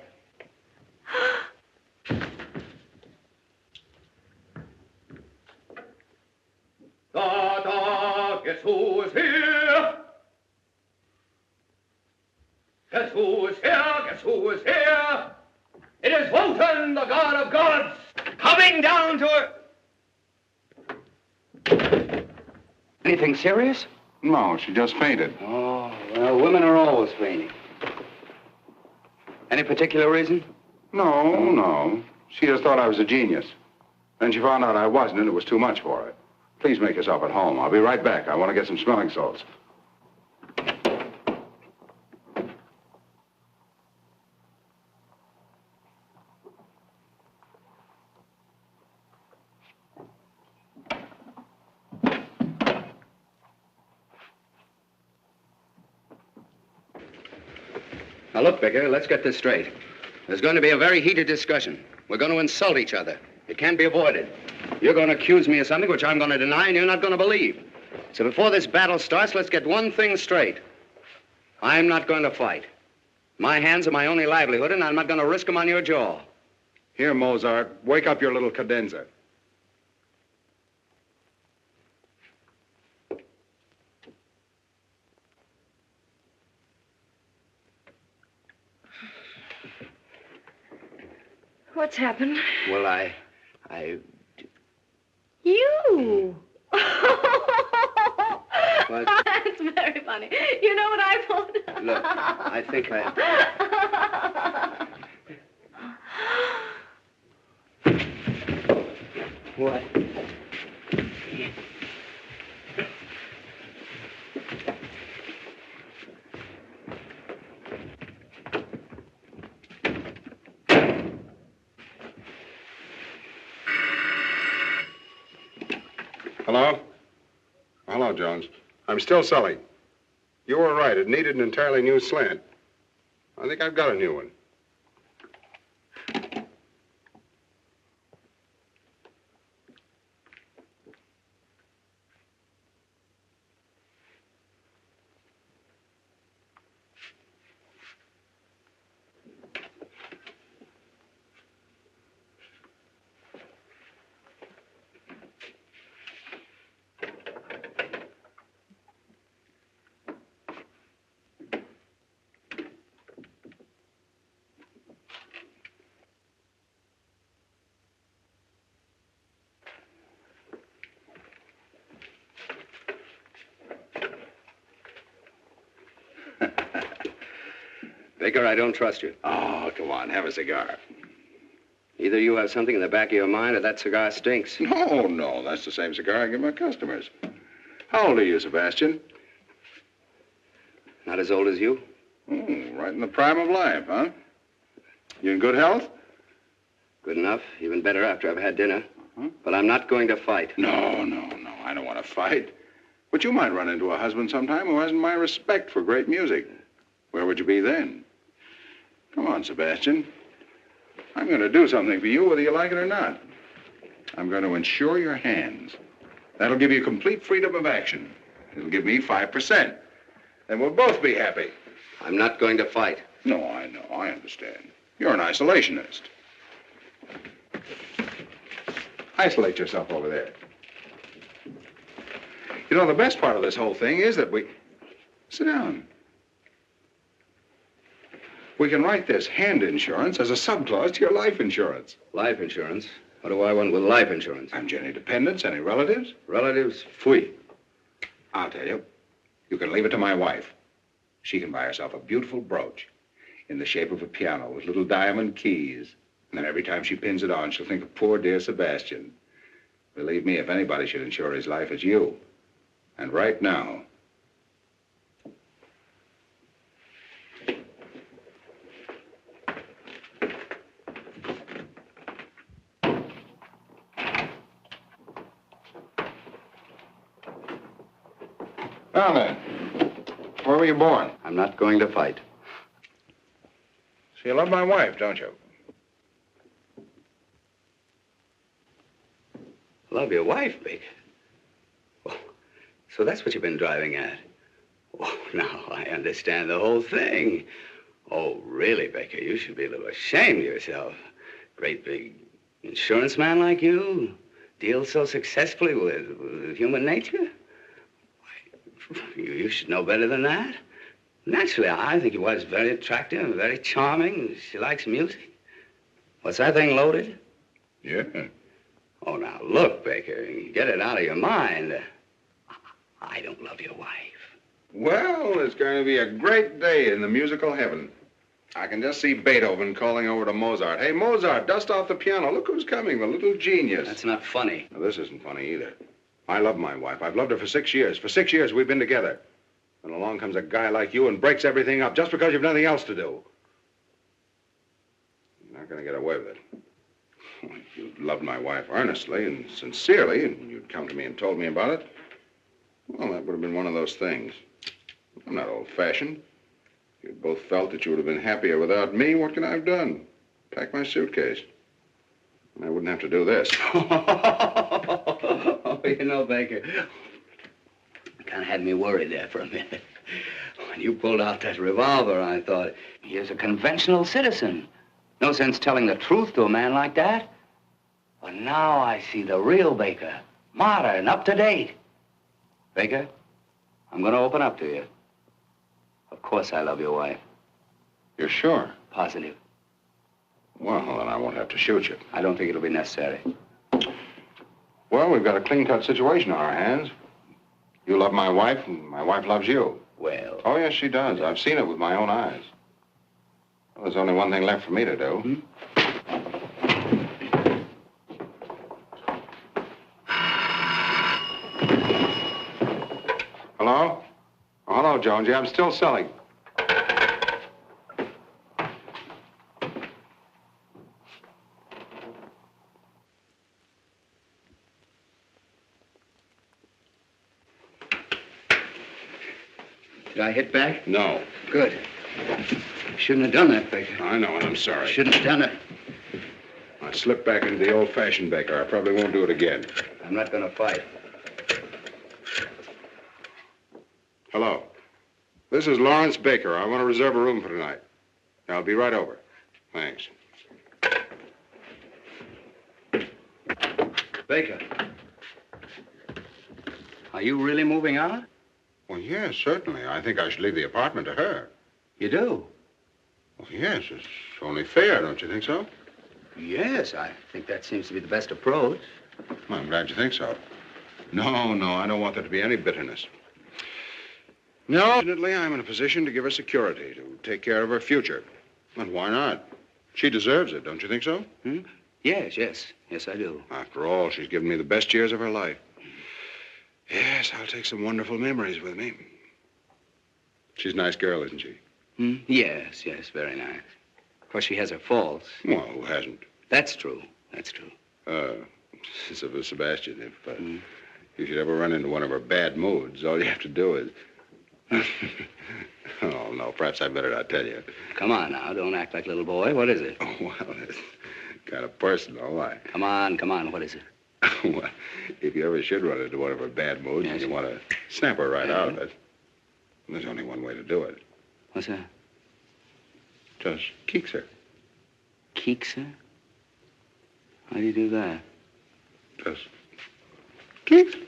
Da, guess who's here? Guess who's here? Guess who's here? It is Wotan, the god of gods, coming down to her. Anything serious? No, she just fainted. Oh, well, women are always fainting. Any particular reason? No. She just thought I was a genius. Then she found out I wasn't, and it was too much for her. Please make yourself at home. I'll be right back. I want to get some smelling salts. Now, look, Vicar, let's get this straight. There's going to be a very heated discussion. We're going to insult each other. It can't be avoided. You're going to accuse me of something which I'm going to deny and you're not going to believe. So before this battle starts, let's get one thing straight. I'm not going to fight. My hands are my only livelihood, and I'm not going to risk them on your jaw. Here, Mozart, wake up your little cadenza. What's happened? Well, I... You! What? That's very funny. You know what I thought? Look, I think I... What? Hello? Hello, Jones. I'm still selling. You were right. It needed an entirely new slant. I think I've got a new one. Baker, I don't trust you. Oh, come on. Have a cigar. Either you have something in the back of your mind or that cigar stinks. No. That's the same cigar I give my customers. How old are you, Sebastian? Not as old as you? Right in the prime of life, huh? You in good health? Good enough. Even better after I've had dinner. But I'm not going to fight. No. I don't want to fight. But you might run into a husband sometime who hasn't my respect for great music. Where would you be then? Come on, Sebastian. I'm going to do something for you whether you like it or not. I'm going to insure your hands. That'll give you complete freedom of action. It'll give me 5%. Then we'll both be happy. I'm not going to fight. No, I know. I understand. You're an isolationist. Isolate yourself over there. You know, the best part of this whole thing is that we... Sit down. We can write this hand insurance as a subclause to your life insurance. Life insurance? What do I want with life insurance? And any dependents, any relatives? Relatives? Fui. I'll tell you. You can leave it to my wife. She can buy herself a beautiful brooch in the shape of a piano with little diamond keys. And then every time she pins it on, she'll think of poor dear Sebastian. Believe me, if anybody should insure his life, it's you. And right now... Now then, where were you born? I'm not going to fight. So you love my wife, don't you? Love your wife, Baker? Oh, so that's what you've been driving at? Oh, now I understand the whole thing. Oh, really, Baker, you should be a little ashamed of yourself. Great big insurance man like you deals so successfully with human nature? You should know better than that. Naturally, I think your wife's very attractive and very charming. She likes music. What's that thing loaded? Yeah. Oh, now, look, Baker, get it out of your mind. I don't love your wife. Well, it's going to be a great day in the musical heaven. I can just see Beethoven calling over to Mozart. Hey, Mozart, dust off the piano. Look who's coming, the little genius. That's not funny. Now, this isn't funny either. I love my wife. I've loved her for 6 years. For 6 years, we've been together. And along comes a guy like you and breaks everything up just because you've nothing else to do. You're not going to get away with it. If you'd loved my wife earnestly and sincerely, and you'd come to me and told me about it, well, that would have been one of those things. I'm not old-fashioned. If you'd both felt that you would have been happier without me, what can I have done? Pack my suitcase. And I wouldn't have to do this. Oh, you know, Baker, you kind of had me worried there for a minute. When you pulled out that revolver, I thought, here's a conventional citizen. No sense telling the truth to a man like that. But now I see the real Baker, modern, up to date. Baker, I'm going to open up to you. Of course I love your wife. You're sure? Positive. Well, then I won't have to shoot you. I don't think it'll be necessary. Well, we've got a clean-cut situation on our hands. You love my wife, and my wife loves you. Well... Oh, yes, she does. I've seen it with my own eyes. Well, there's only one thing left for me to do. Hmm? Hello? Oh, hello, Jonesy. I'm still selling. Did I hit back? No. Good. Shouldn't have done that, Baker. I know, and I'm sorry. Shouldn't have done it. I slipped back into the old-fashioned Baker. I probably won't do it again. I'm not going to fight. Hello. This is Lawrence Baker. I want to reserve a room for tonight. I'll be right over. Thanks. Baker. Are you really moving out? Well, yes, certainly. I think I should leave the apartment to her. You do? Well, yes, it's only fair, don't you think so? Yes, I think that seems to be the best approach. Well, I'm glad you think so. No, I don't want there to be any bitterness. No, fortunately, I'm in a position to give her security, to take care of her future. And why not? She deserves it, don't you think so? Hmm? Yes, I do. After all, she's given me the best years of her life. Yes, I'll take some wonderful memories with me. She's a nice girl, isn't she? Hmm? Yes, very nice. Of course, she has her faults. Well, who hasn't? That's true. Sebastian, if you should ever run into one of her bad moods, all you have to do is... Oh, no, perhaps I better not tell you. Come on now, don't act like a little boy. What is it? Oh, well, it's kind of personal. Why? Come on, what is it? Well, if you ever should run into one of her bad moods and you want to snap her right out of it, there's only one way to do it. What's that? Just keeks her. Keeks her? How do you do that? Just keeks her.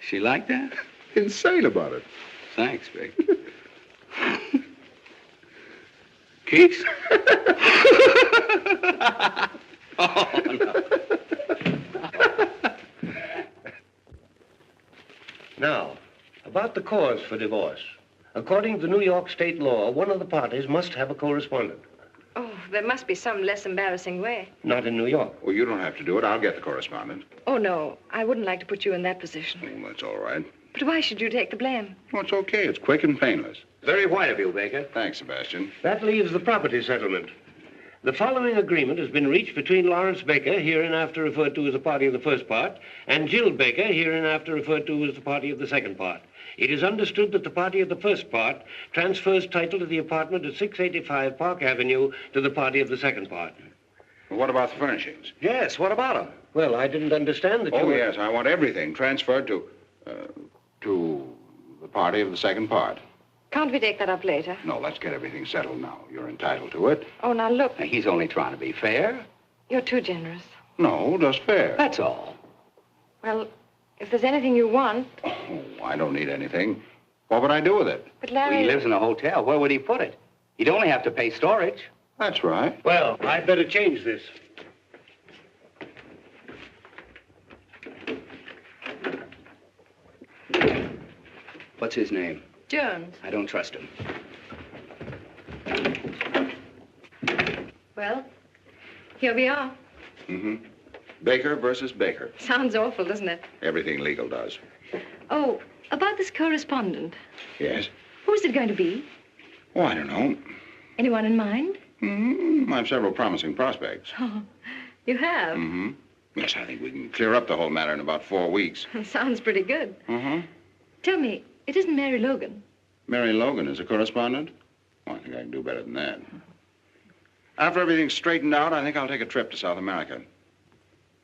She like that? Insane about it. Thanks, Vic. Keeks? Oh, no. Now, about the cause for divorce. According to New York state law, one of the parties must have a correspondent. Oh, there must be some less embarrassing way. Not in New York. Well, you don't have to do it. I'll get the correspondent. Oh, no. I wouldn't like to put you in that position. Well, that's all right. But why should you take the blame? Oh, it's okay. It's quick and painless. Very white of you, Baker. Thanks, Sebastian. That leaves the property settlement. The following agreement has been reached between Lawrence Baker, hereinafter referred to as a party of the first part, and Jill Baker, hereinafter referred to as the party of the second part. It is understood that the party of the first part transfers title to the apartment at 685 Park Avenue to the party of the second part. Well, what about the furnishings? Yes, what about them? Well, I didn't understand that you Oh, were... yes, I want everything transferred to the party of the second part. Can't we take that up later? No, let's get everything settled now. You're entitled to it. Oh, now look. He's only trying to be fair. You're too generous. No, just fair. That's all. Well, if there's anything you want... Oh, I don't need anything. What would I do with it? But Larry... Well, he lives in a hotel. Where would he put it? He'd only have to pay storage. That's right. Well, I'd better change this. What's his name? Jones. I don't trust him. Well, here we are. Mm-hmm. Baker versus Baker. Sounds awful, doesn't it? Everything legal does. Oh, about this correspondent. Yes? Who's it going to be? Oh, I don't know. Anyone in mind? Mm-hmm. I have several promising prospects. Oh, you have? Mm-hmm. Yes, I think we can clear up the whole matter in about 4 weeks. Sounds pretty good. Mm-hmm. Tell me, it isn't Mary Logan. Mary Logan is a correspondent? Oh, I think I can do better than that. After everything's straightened out, I think I'll take a trip to South America.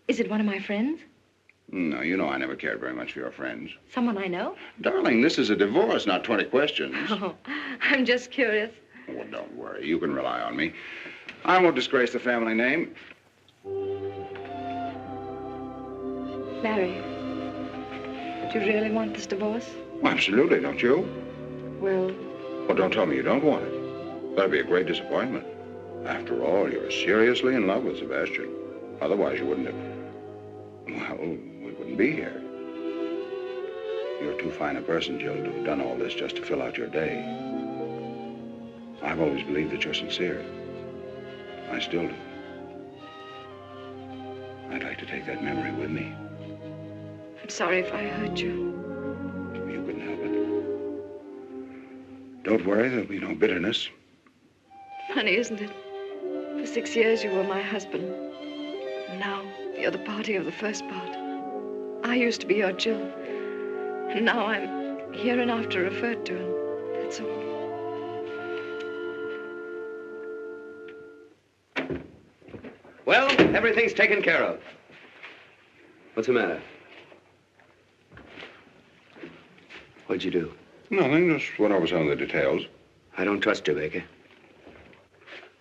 Is it one of my friends? No, you know I never cared very much for your friends. Someone I know? Darling, this is a divorce, not 20 questions. Oh, I'm just curious. Well, don't worry. You can rely on me. I won't disgrace the family name. Larry, do you really want this divorce? Well, absolutely, don't you? Well... Well, don't tell me you don't want it. That'd be a great disappointment. After all, you're seriously in love with Sebastian. Otherwise, you wouldn't have... Well, we wouldn't be here. You're too fine a person, Jill, to have done all this just to fill out your day. I've always believed that you're sincere. I still do. I'd like to take that memory with me. I'm sorry if I hurt you. You couldn't help it. Don't worry, there'll be no bitterness. Funny, isn't it? For 6 years, you were my husband. And now, you're the party of the first part. I used to be your Jill. And now I'm hereinafter referred to, and that's all. Well, everything's taken care of. What's the matter? What'd you do? Nothing, just went over some of the details. I don't trust you, Baker.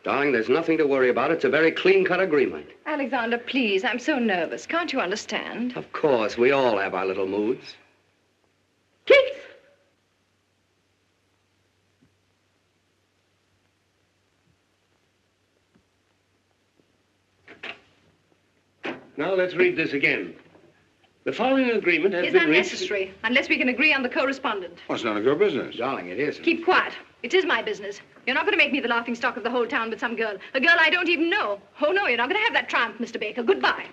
Darling, there's nothing to worry about. It's a very clean-cut agreement. Alexander, please, I'm so nervous. Can't you understand? Of course, we all have our little moods. Keith! Now let's read this again. The following agreement has Is been reached... unnecessary, unless we can agree on the correspondent. Well, it's none of your business. Darling, it isn't. Keep quiet. It is my business. You're not going to make me the laughingstock of the whole town with some girl. A girl I don't even know. Oh, no, you're not going to have that triumph, Mr. Baker. Goodbye.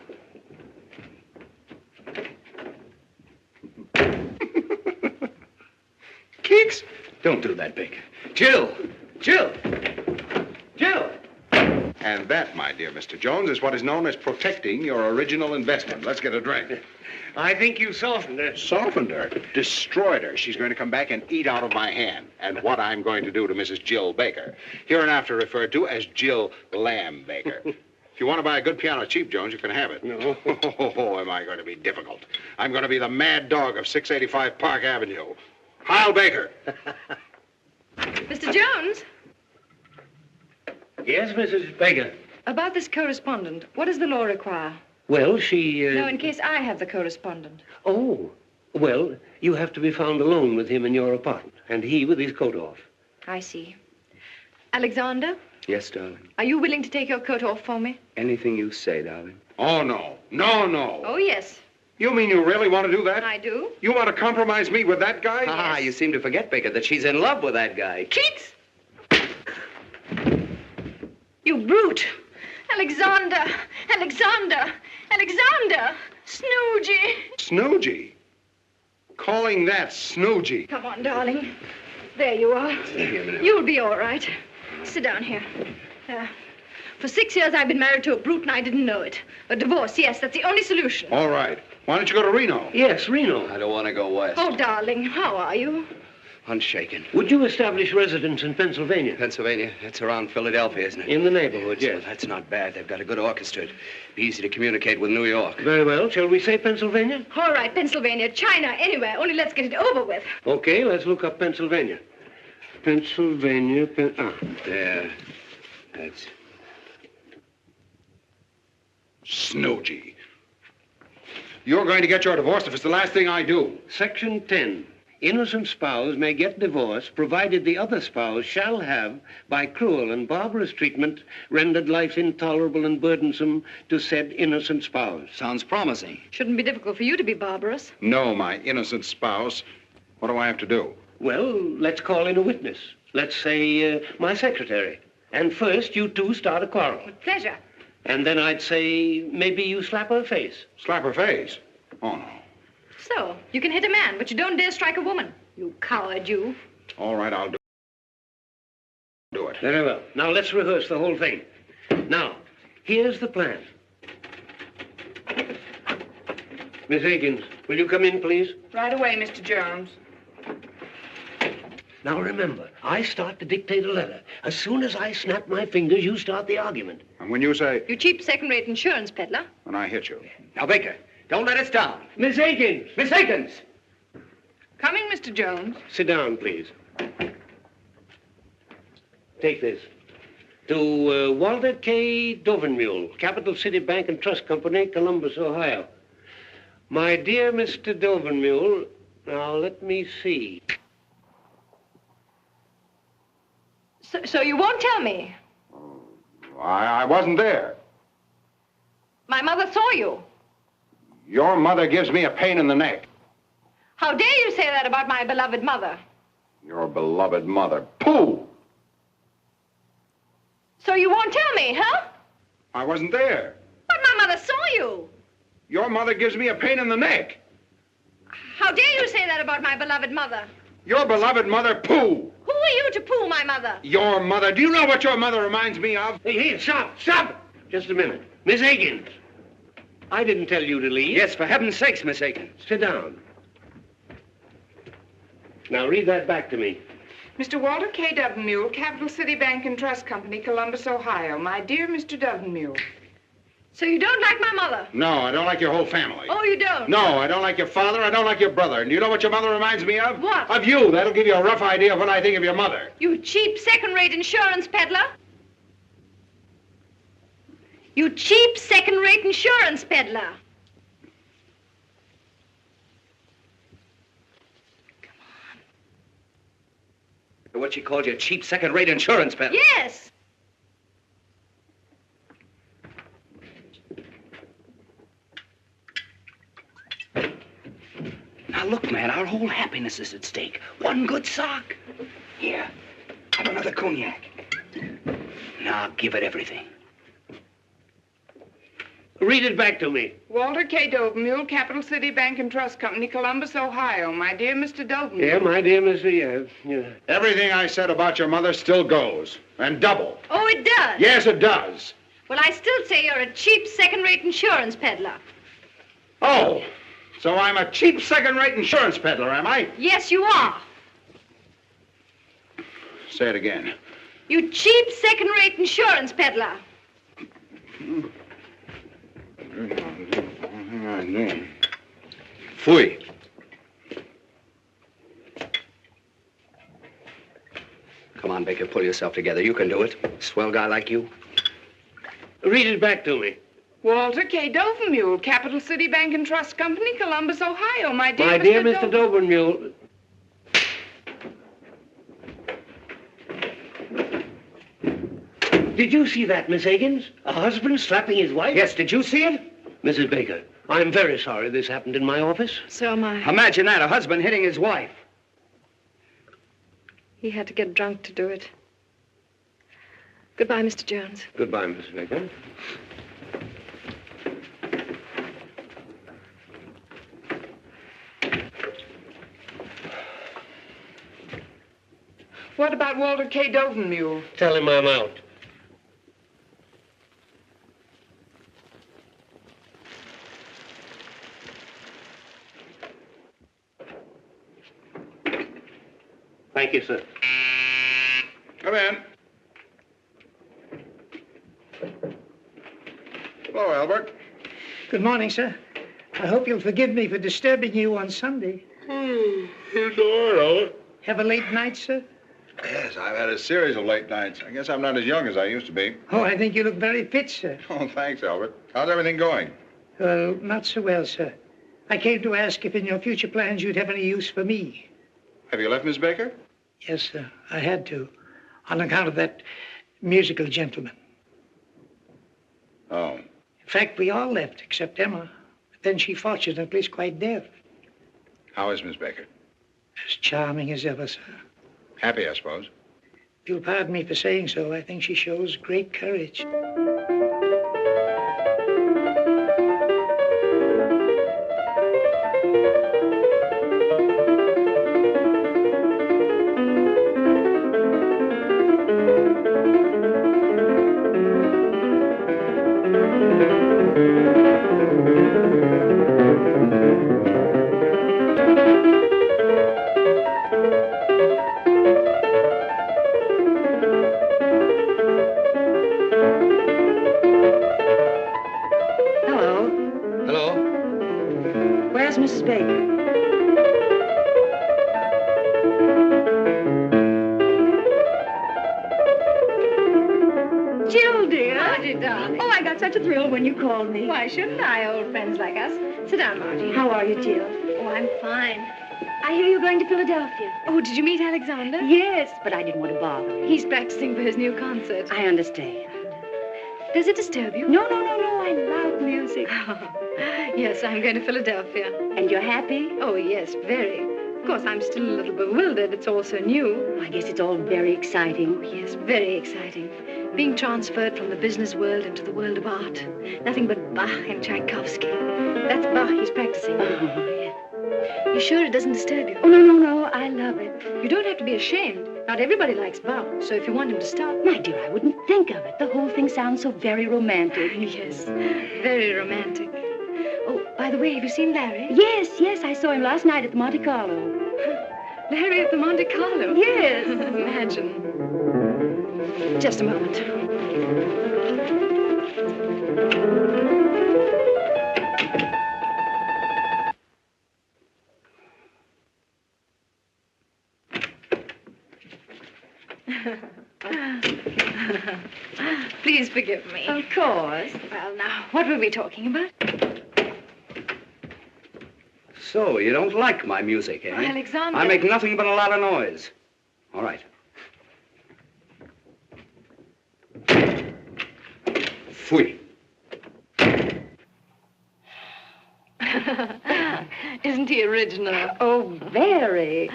Keeks! Don't do that, Baker. Jill! Jill! Jill! And that, my dear Mr. Jones, is what is known as protecting your original investment. Let's get a drink. I think you softened her. Softened her, destroyed her. She's going to come back and eat out of my hand. And what I'm going to do to Mrs. Jill Baker, hereinafter referred to as Jill Lamb Baker. If you want to buy a good piano cheap, Jones, you can have it. No. Oh, am I going to be difficult? I'm going to be the mad dog of 685 Park Avenue. Heil Baker. Mr. Jones? Yes, Mrs. Baker. About this correspondent, what does the law require? Well, she... No, in case I have the correspondent. Oh, well, you have to be found alone with him in your apartment, and he with his coat off. I see. Alexander, Yes, darling. are you willing to take your coat off for me? Anything you say, darling. Oh, no. No, no. Oh, yes, You mean you really want to do that? I do. You want to compromise me with that guy? Ah, you seem to forget, Baker, that she's in love with that guy. Keats! You brute! Alexander! Alexander! Alexander! Snoogey! Snoogey? Calling that Snoogey? Come on, darling. There you are. Here a minute. You'll be all right. Sit down here. For 6 years, I've been married to a brute and I didn't know it. A divorce, yes, that's the only solution. All right. Why don't you go to Reno? Yes, Reno. I don't want to go west. Oh, darling, how are you? Unshaken. Would you establish residence in Pennsylvania? Pennsylvania? That's around Philadelphia, isn't it? In the neighborhood, yes. Well, that's not bad. They've got a good orchestra. It'd be easy to communicate with New York. Very well. Shall we say Pennsylvania? All right, Pennsylvania, China, anywhere. Only let's get it over with. Okay, let's look up Pennsylvania. Pennsylvania, There. That's... Snoogey. You're going to get your divorce if it's the last thing I do. Section 10. Innocent spouse may get divorced provided the other spouse shall have, by cruel and barbarous treatment, rendered life intolerable and burdensome to said innocent spouse. Sounds promising. Shouldn't be difficult for you to be barbarous. No, my innocent spouse. What do I have to do? Well, let's call in a witness. Let's say my secretary. And first, you two start a quarrel. With pleasure. And then I'd say maybe you slap her face. Slap her face? Oh, no. So, you can hit a man, but you don't dare strike a woman. You coward, you. All right, I'll do it. Very well. Now, let's rehearse the whole thing. Now, here's the plan. Miss Higgins, will you come in, please? Right away, Mr. Jones. Now, remember, I start to dictate a letter. As soon as I snap my fingers, you start the argument. And when you say... You cheap second-rate insurance peddler. When I hit you. Now, Baker, don't let us down. Miss Higgins! Miss Higgins! Coming, Mr. Jones. Sit down, please. Take this. To Walter K. Dovenmule, Capital City Bank and Trust Company, Columbus, Ohio. My dear Mr. Dovenmule, now let me see. So you won't tell me? I wasn't there. My mother saw you. Your mother gives me a pain in the neck. How dare you say that about my beloved mother? Your beloved mother. Pooh! So you won't tell me, huh? I wasn't there. But my mother saw you. Your mother gives me a pain in the neck. How dare you say that about my beloved mother? Your beloved mother. Pooh! Who are you to poo my mother? Your mother. Do you know what your mother reminds me of? Hey, stop! Just a minute. Miss Higgins, I didn't tell you to leave. Yes, for heaven's sakes, Miss Higgins. Sit down. Now, read that back to me. Mr. Walter K. Dovenmule, Capital City Bank and Trust Company, Columbus, Ohio. My dear Mr. Dovenmule. So you don't like my mother? No, I don't like your whole family. Oh, you don't? No, I don't like your father. I don't like your brother. And do you know what your mother reminds me of? What? Of you. That'll give you a rough idea of what I think of your mother. You cheap second-rate insurance peddler. You cheap second-rate insurance peddler. What she called you, cheap second-rate insurance peddler. Yes. Now, look, man, our whole happiness is at stake. One good sock. Here, have another cognac. Now, give it everything. Read it back to me. Walter K. Dovenmule, Capital City Bank and Trust Company, Columbus, Ohio. My dear Mr. Dovenmule. Yeah, my dear Mr. Yeah. Everything I said about your mother still goes. And double. Oh, it does? Yes, it does. Well, I still say you're a cheap second-rate insurance peddler. Oh, so I'm a cheap second-rate insurance peddler, am I? Yes, you are. Say it again. You cheap second-rate insurance peddler. Fui. Come on, Baker, pull yourself together. You can do it. Swell guy like you. Read it back to me. Walter K. Dovenmule, Capital City Bank and Trust Company, Columbus, Ohio. My dear Mr. Dovenmule. Did you see that, Miss Higgins? A husband slapping his wife? Yes, did you see it? Mrs. Baker, I'm very sorry this happened in my office. So am I. Imagine that, a husband hitting his wife. He had to get drunk to do it. Goodbye, Mr. Jones. Goodbye, Mrs. Baker. What about Walter K. Dovenmule? Tell him I'm out. Thank you, sir. Come in. Hello, Albert. Good morning, sir. I hope you'll forgive me for disturbing you on Sunday. It's all right, Albert. Have a late night, sir? Yes, I've had a series of late nights. I guess I'm not as young as I used to be. Oh, I think you look very fit, sir. Oh, thanks, Albert. How's everything going? Well, not so well, sir. I came to ask if in your future plans you'd have any use for me. Have you left Miss Baker? Yes, sir. I had to, on account of that musical gentleman. Oh. In fact, we all left, except Emma. But then she fortunately is quite deaf. How is Miss Baker? As charming as ever, sir. Happy, I suppose. If you'll pardon me for saying so, I think she shows great courage. Why shouldn't I, old friends like us? Sit down, Margie. How are you, Jill? Oh, I'm fine. I hear you're going to Philadelphia. Oh, did you meet Alexander? Yes, but I didn't want to bother him. He's practicing for his new concert. I understand. Does it disturb you? No. I love music. Yes, I'm going to Philadelphia. And you're happy? Oh, yes, very. Of course, I'm still a little bewildered. It's all so new. I guess it's all very exciting. Oh, yes, very exciting. Being transferred from the business world into the world of art. Nothing but Bach and Tchaikovsky. That's Bach he's practicing. Oh, yeah. You sure it doesn't disturb you? Oh, no. I love it. You don't have to be ashamed. Not everybody likes Bach, so if you want him to stop... My dear, I wouldn't think of it. The whole thing sounds so very romantic. Yes, very romantic. Oh, by the way, have you seen Larry? Yes. I saw him last night at the Monte Carlo. Larry at the Monte Carlo? Yes. Imagine. Just a moment. Please forgive me. Of course. Well, now, what were we talking about? So, you don't like my music, eh? Oh, Alexander. I make nothing but a lot of noise. All right. Fui. Isn't he original? Oh, very.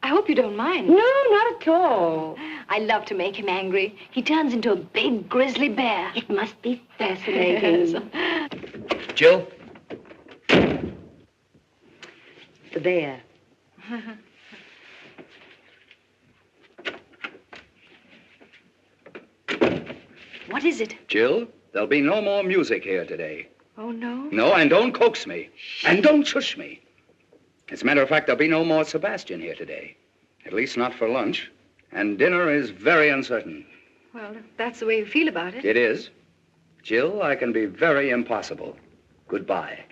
I hope you don't mind. No, not at all. I love to make him angry. He turns into a big grizzly bear. It must be fascinating. Jill? The bear. What is it? Jill, there'll be no more music here today. Oh, no? No, and don't coax me. And don't shush me. As a matter of fact, there'll be no more Sebastian here today. At least not for lunch. And dinner is very uncertain. Well, if that's the way you feel about it. It is. Jill, I can be very impossible. Goodbye.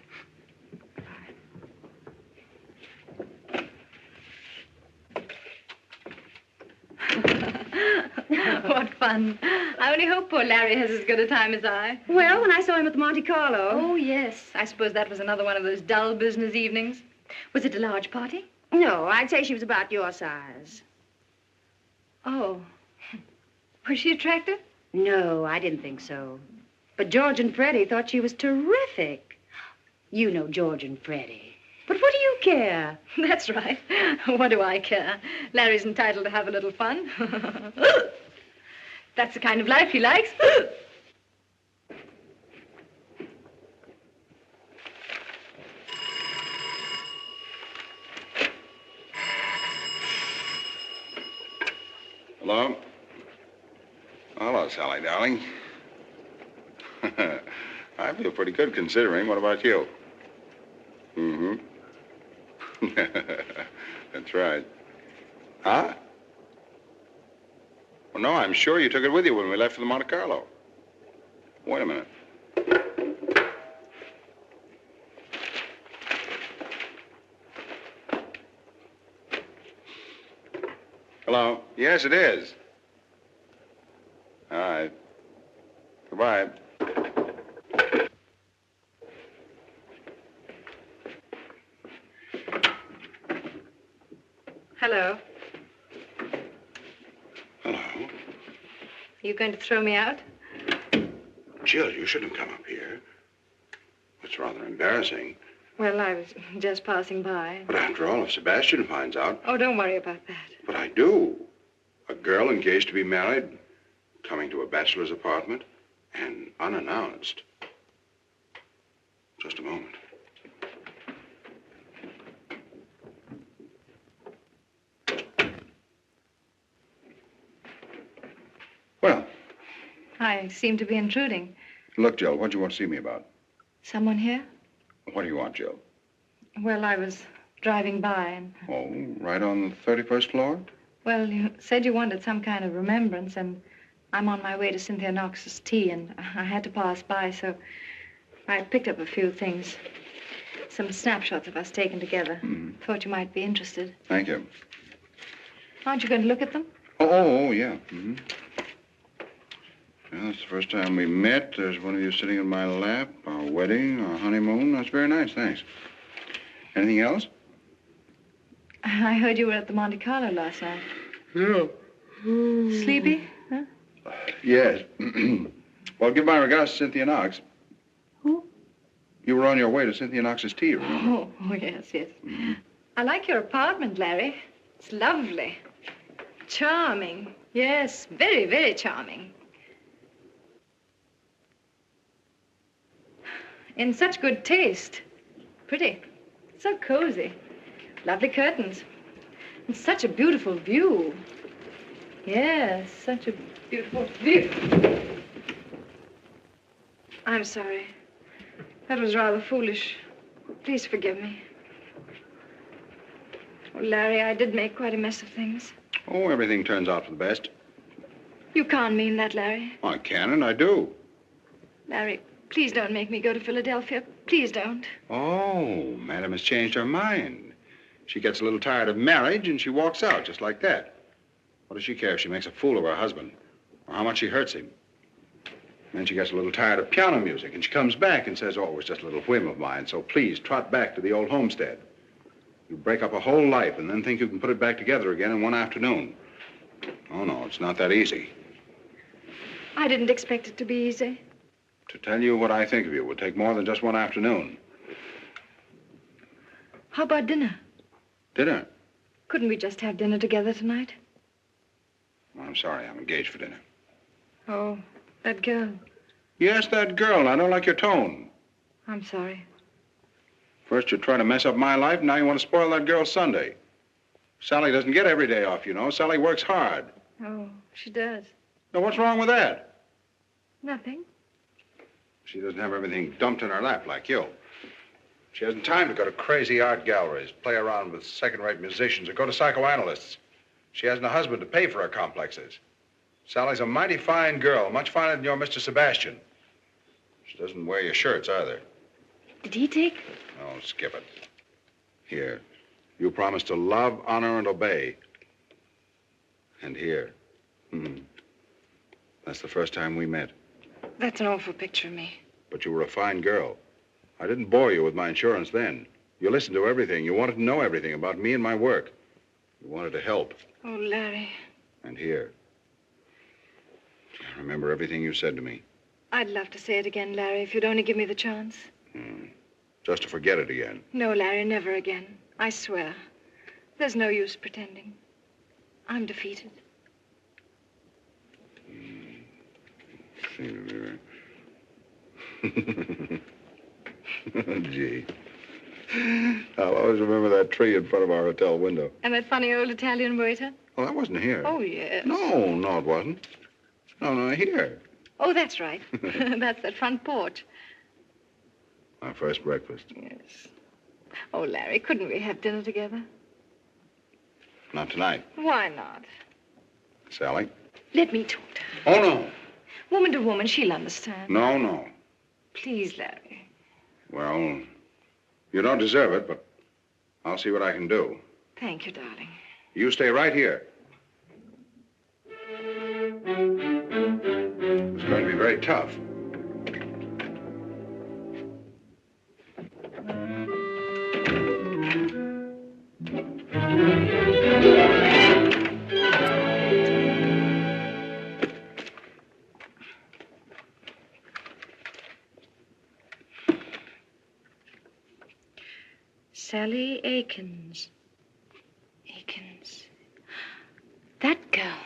What fun. I only hope poor Larry has as good a time as I. Well, when I saw him at the Monte Carlo. Oh, yes. I suppose that was another one of those dull business evenings. Was it a large party? No, I'd say she was about your size. Oh. Was she attractive? No, I didn't think so. But George and Freddie thought she was terrific. You know George and Freddie. But what do you care? That's right. What do I care? Larry's entitled to have a little fun. That's the kind of life he likes. Hello? Hello, Sally, darling. I feel pretty good considering. What about you? Mm-hmm. That's right. Huh? Well, no, I'm sure you took it with you when we left for the Monte Carlo. Wait a minute. Hello? Yes, it is. All right. Goodbye. Hello. Hello. Are you going to throw me out? Jill, you shouldn't have come up here. It's rather embarrassing. Well, I was just passing by. But after all, if Sebastian finds out... Oh, don't worry about that. But I do. A girl engaged to be married, coming to a bachelor's apartment, and unannounced. Just a moment. Well. I seem to be intruding. Look, Jill, what do you want to see me about? Someone here? What do you want, Jill? Well, I was driving by and... Oh, right on the 31st floor? Well, you said you wanted some kind of remembrance, and I'm on my way to Cynthia Knox's tea, and I had to pass by, so I picked up a few things. Some snapshots of us taken together. Mm-hmm. Thought you might be interested. Thank you. Aren't you going to look at them? Oh, yeah. Mm-hmm. Well, it's the first time we met. There's one of you sitting in my lap. Our wedding, our honeymoon. That's very nice, thanks. Anything else? I heard you were at the Monte Carlo last night. Yeah. Sleepy? Huh? Yes. Well, give my regards to Cynthia Knox. Who? You were on your way to Cynthia Knox's tea, remember? Oh, yes, yes. Mm-hmm. I like your apartment, Larry. It's lovely. Charming. Yes, very, very charming. In such good taste. Pretty. So cozy. Lovely curtains. And such a beautiful view. Yes, such a beautiful view. I'm sorry. That was rather foolish. Please forgive me. Oh, Larry, I did make quite a mess of things. Oh, everything turns out for the best. You can't mean that, Larry. I can and I do. Larry, please don't make me go to Philadelphia. Please don't. Oh, Madam has changed her mind. She gets a little tired of marriage and she walks out just like that. What does she care if she makes a fool of her husband or how much she hurts him? Then she gets a little tired of piano music and she comes back and says, oh, it was just a little whim of mine, so please trot back to the old homestead. You break up a whole life and then think you can put it back together again in one afternoon. Oh, no, it's not that easy. I didn't expect it to be easy. To tell you what I think of you would take more than just one afternoon. How about dinner? Dinner? Couldn't we just have dinner together tonight? Well, I'm sorry, I'm engaged for dinner. Oh, that girl. Yes, that girl, and I don't like your tone. I'm sorry. First you try to mess up my life, and now you want to spoil that girl's Sunday. Sally doesn't get every day off, you know. Sally works hard. Oh, she does. Now, what's wrong with that? Nothing. She doesn't have everything dumped in her lap like you. She hasn't time to go to crazy art galleries, play around with second-rate musicians, or go to psychoanalysts. She hasn't a husband to pay for her complexes. Sally's a mighty fine girl, much finer than your Mr. Sebastian. She doesn't wear your shirts either. Did he take? Oh, skip it. Here, you promised to love, honor, and obey. And here, that's the first time we met. That's an awful picture of me. But you were a fine girl. I didn't bore you with my insurance then. You listened to everything. You wanted to know everything about me and my work. You wanted to help. Oh, Larry. And here. I remember everything you said to me. I'd love to say it again, Larry, if you'd only give me the chance. Just to forget it again. No, Larry, never again. I swear. There's no use pretending. I'm defeated. Gee. I'll always remember that tree in front of our hotel window. And that funny old Italian waiter? Oh, that wasn't here. Oh, yes. No, it wasn't. No, here. Oh, that's right. That's that front porch. Our first breakfast. Yes. Oh, Larry, couldn't we have dinner together? Not tonight. Why not? Sally, Let me talk to her. Oh, no. Woman to woman, she'll understand. No, no. Please, Larry. Well, you don't deserve it, but I'll see what I can do. Thank you, darling. You stay right here. It's going to be very tough. Sally Akins. Akins. That girl.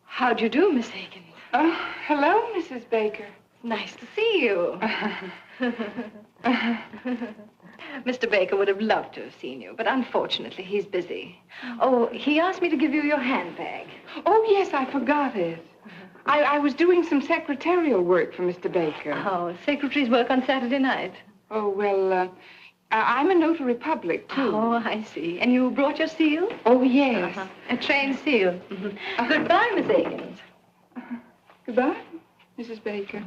How'd you do, Miss Akins? Oh, hello, Mrs. Baker. Nice to see you. Mr. Baker would have loved to have seen you, but unfortunately he's busy. Oh, he asked me to give you your handbag. Oh, yes, I forgot it. I was doing some secretarial work for Mr. Baker. Oh, secretaries work on Saturday night. Oh, well, I'm a notary public, too. Oh, I see. And you brought your seal? Oh, yes. A trained seal. Goodbye, Miss Akins. Goodbye, Mrs. Baker.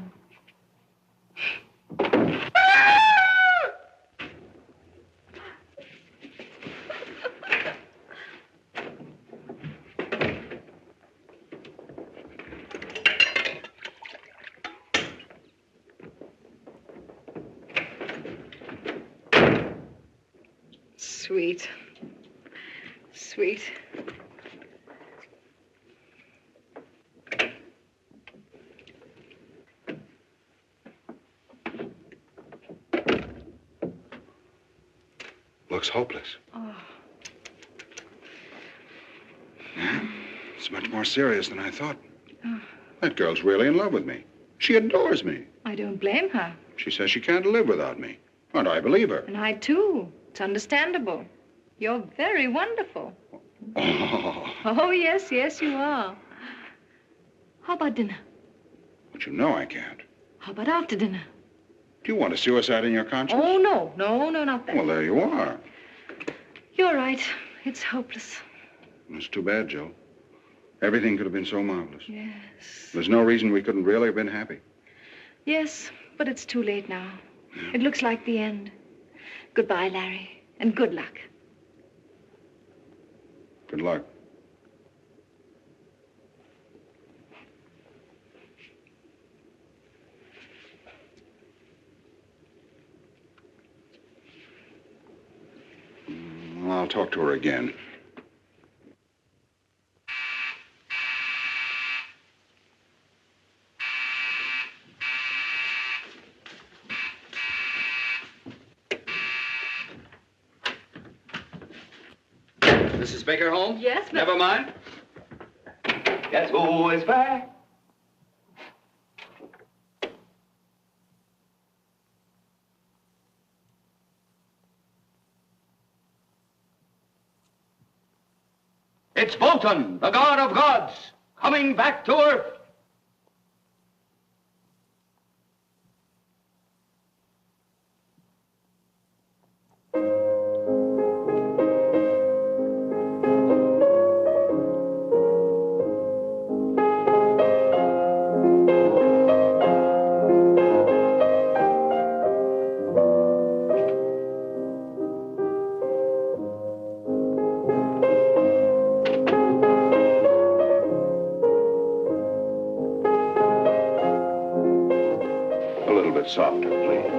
Sweet. Sweet. Looks hopeless. Oh. Yeah, it's much more serious than I thought. Oh. That girl's really in love with me. She adores me. I don't blame her. She says she can't live without me. And I believe her. And I, too. It's understandable. You're very wonderful. Oh. Oh, yes, yes, you are. How about dinner? But you know I can't. How about after dinner? Do you want a suicide in your conscience? Oh, no. No, not that. Well, there you are. You're right. It's hopeless. It's too bad, Joe. Everything could have been so marvelous. Yes. There's no reason we couldn't really have been happy. Yes, but it's too late now. Yeah. It looks like the end. Goodbye, Larry, and good luck. Good luck. I'll talk to her again. Mrs. Baker home? Yes, but... Never mind. Guess who is back? It's Wotan, the god of gods, coming back to Earth. Softer, please.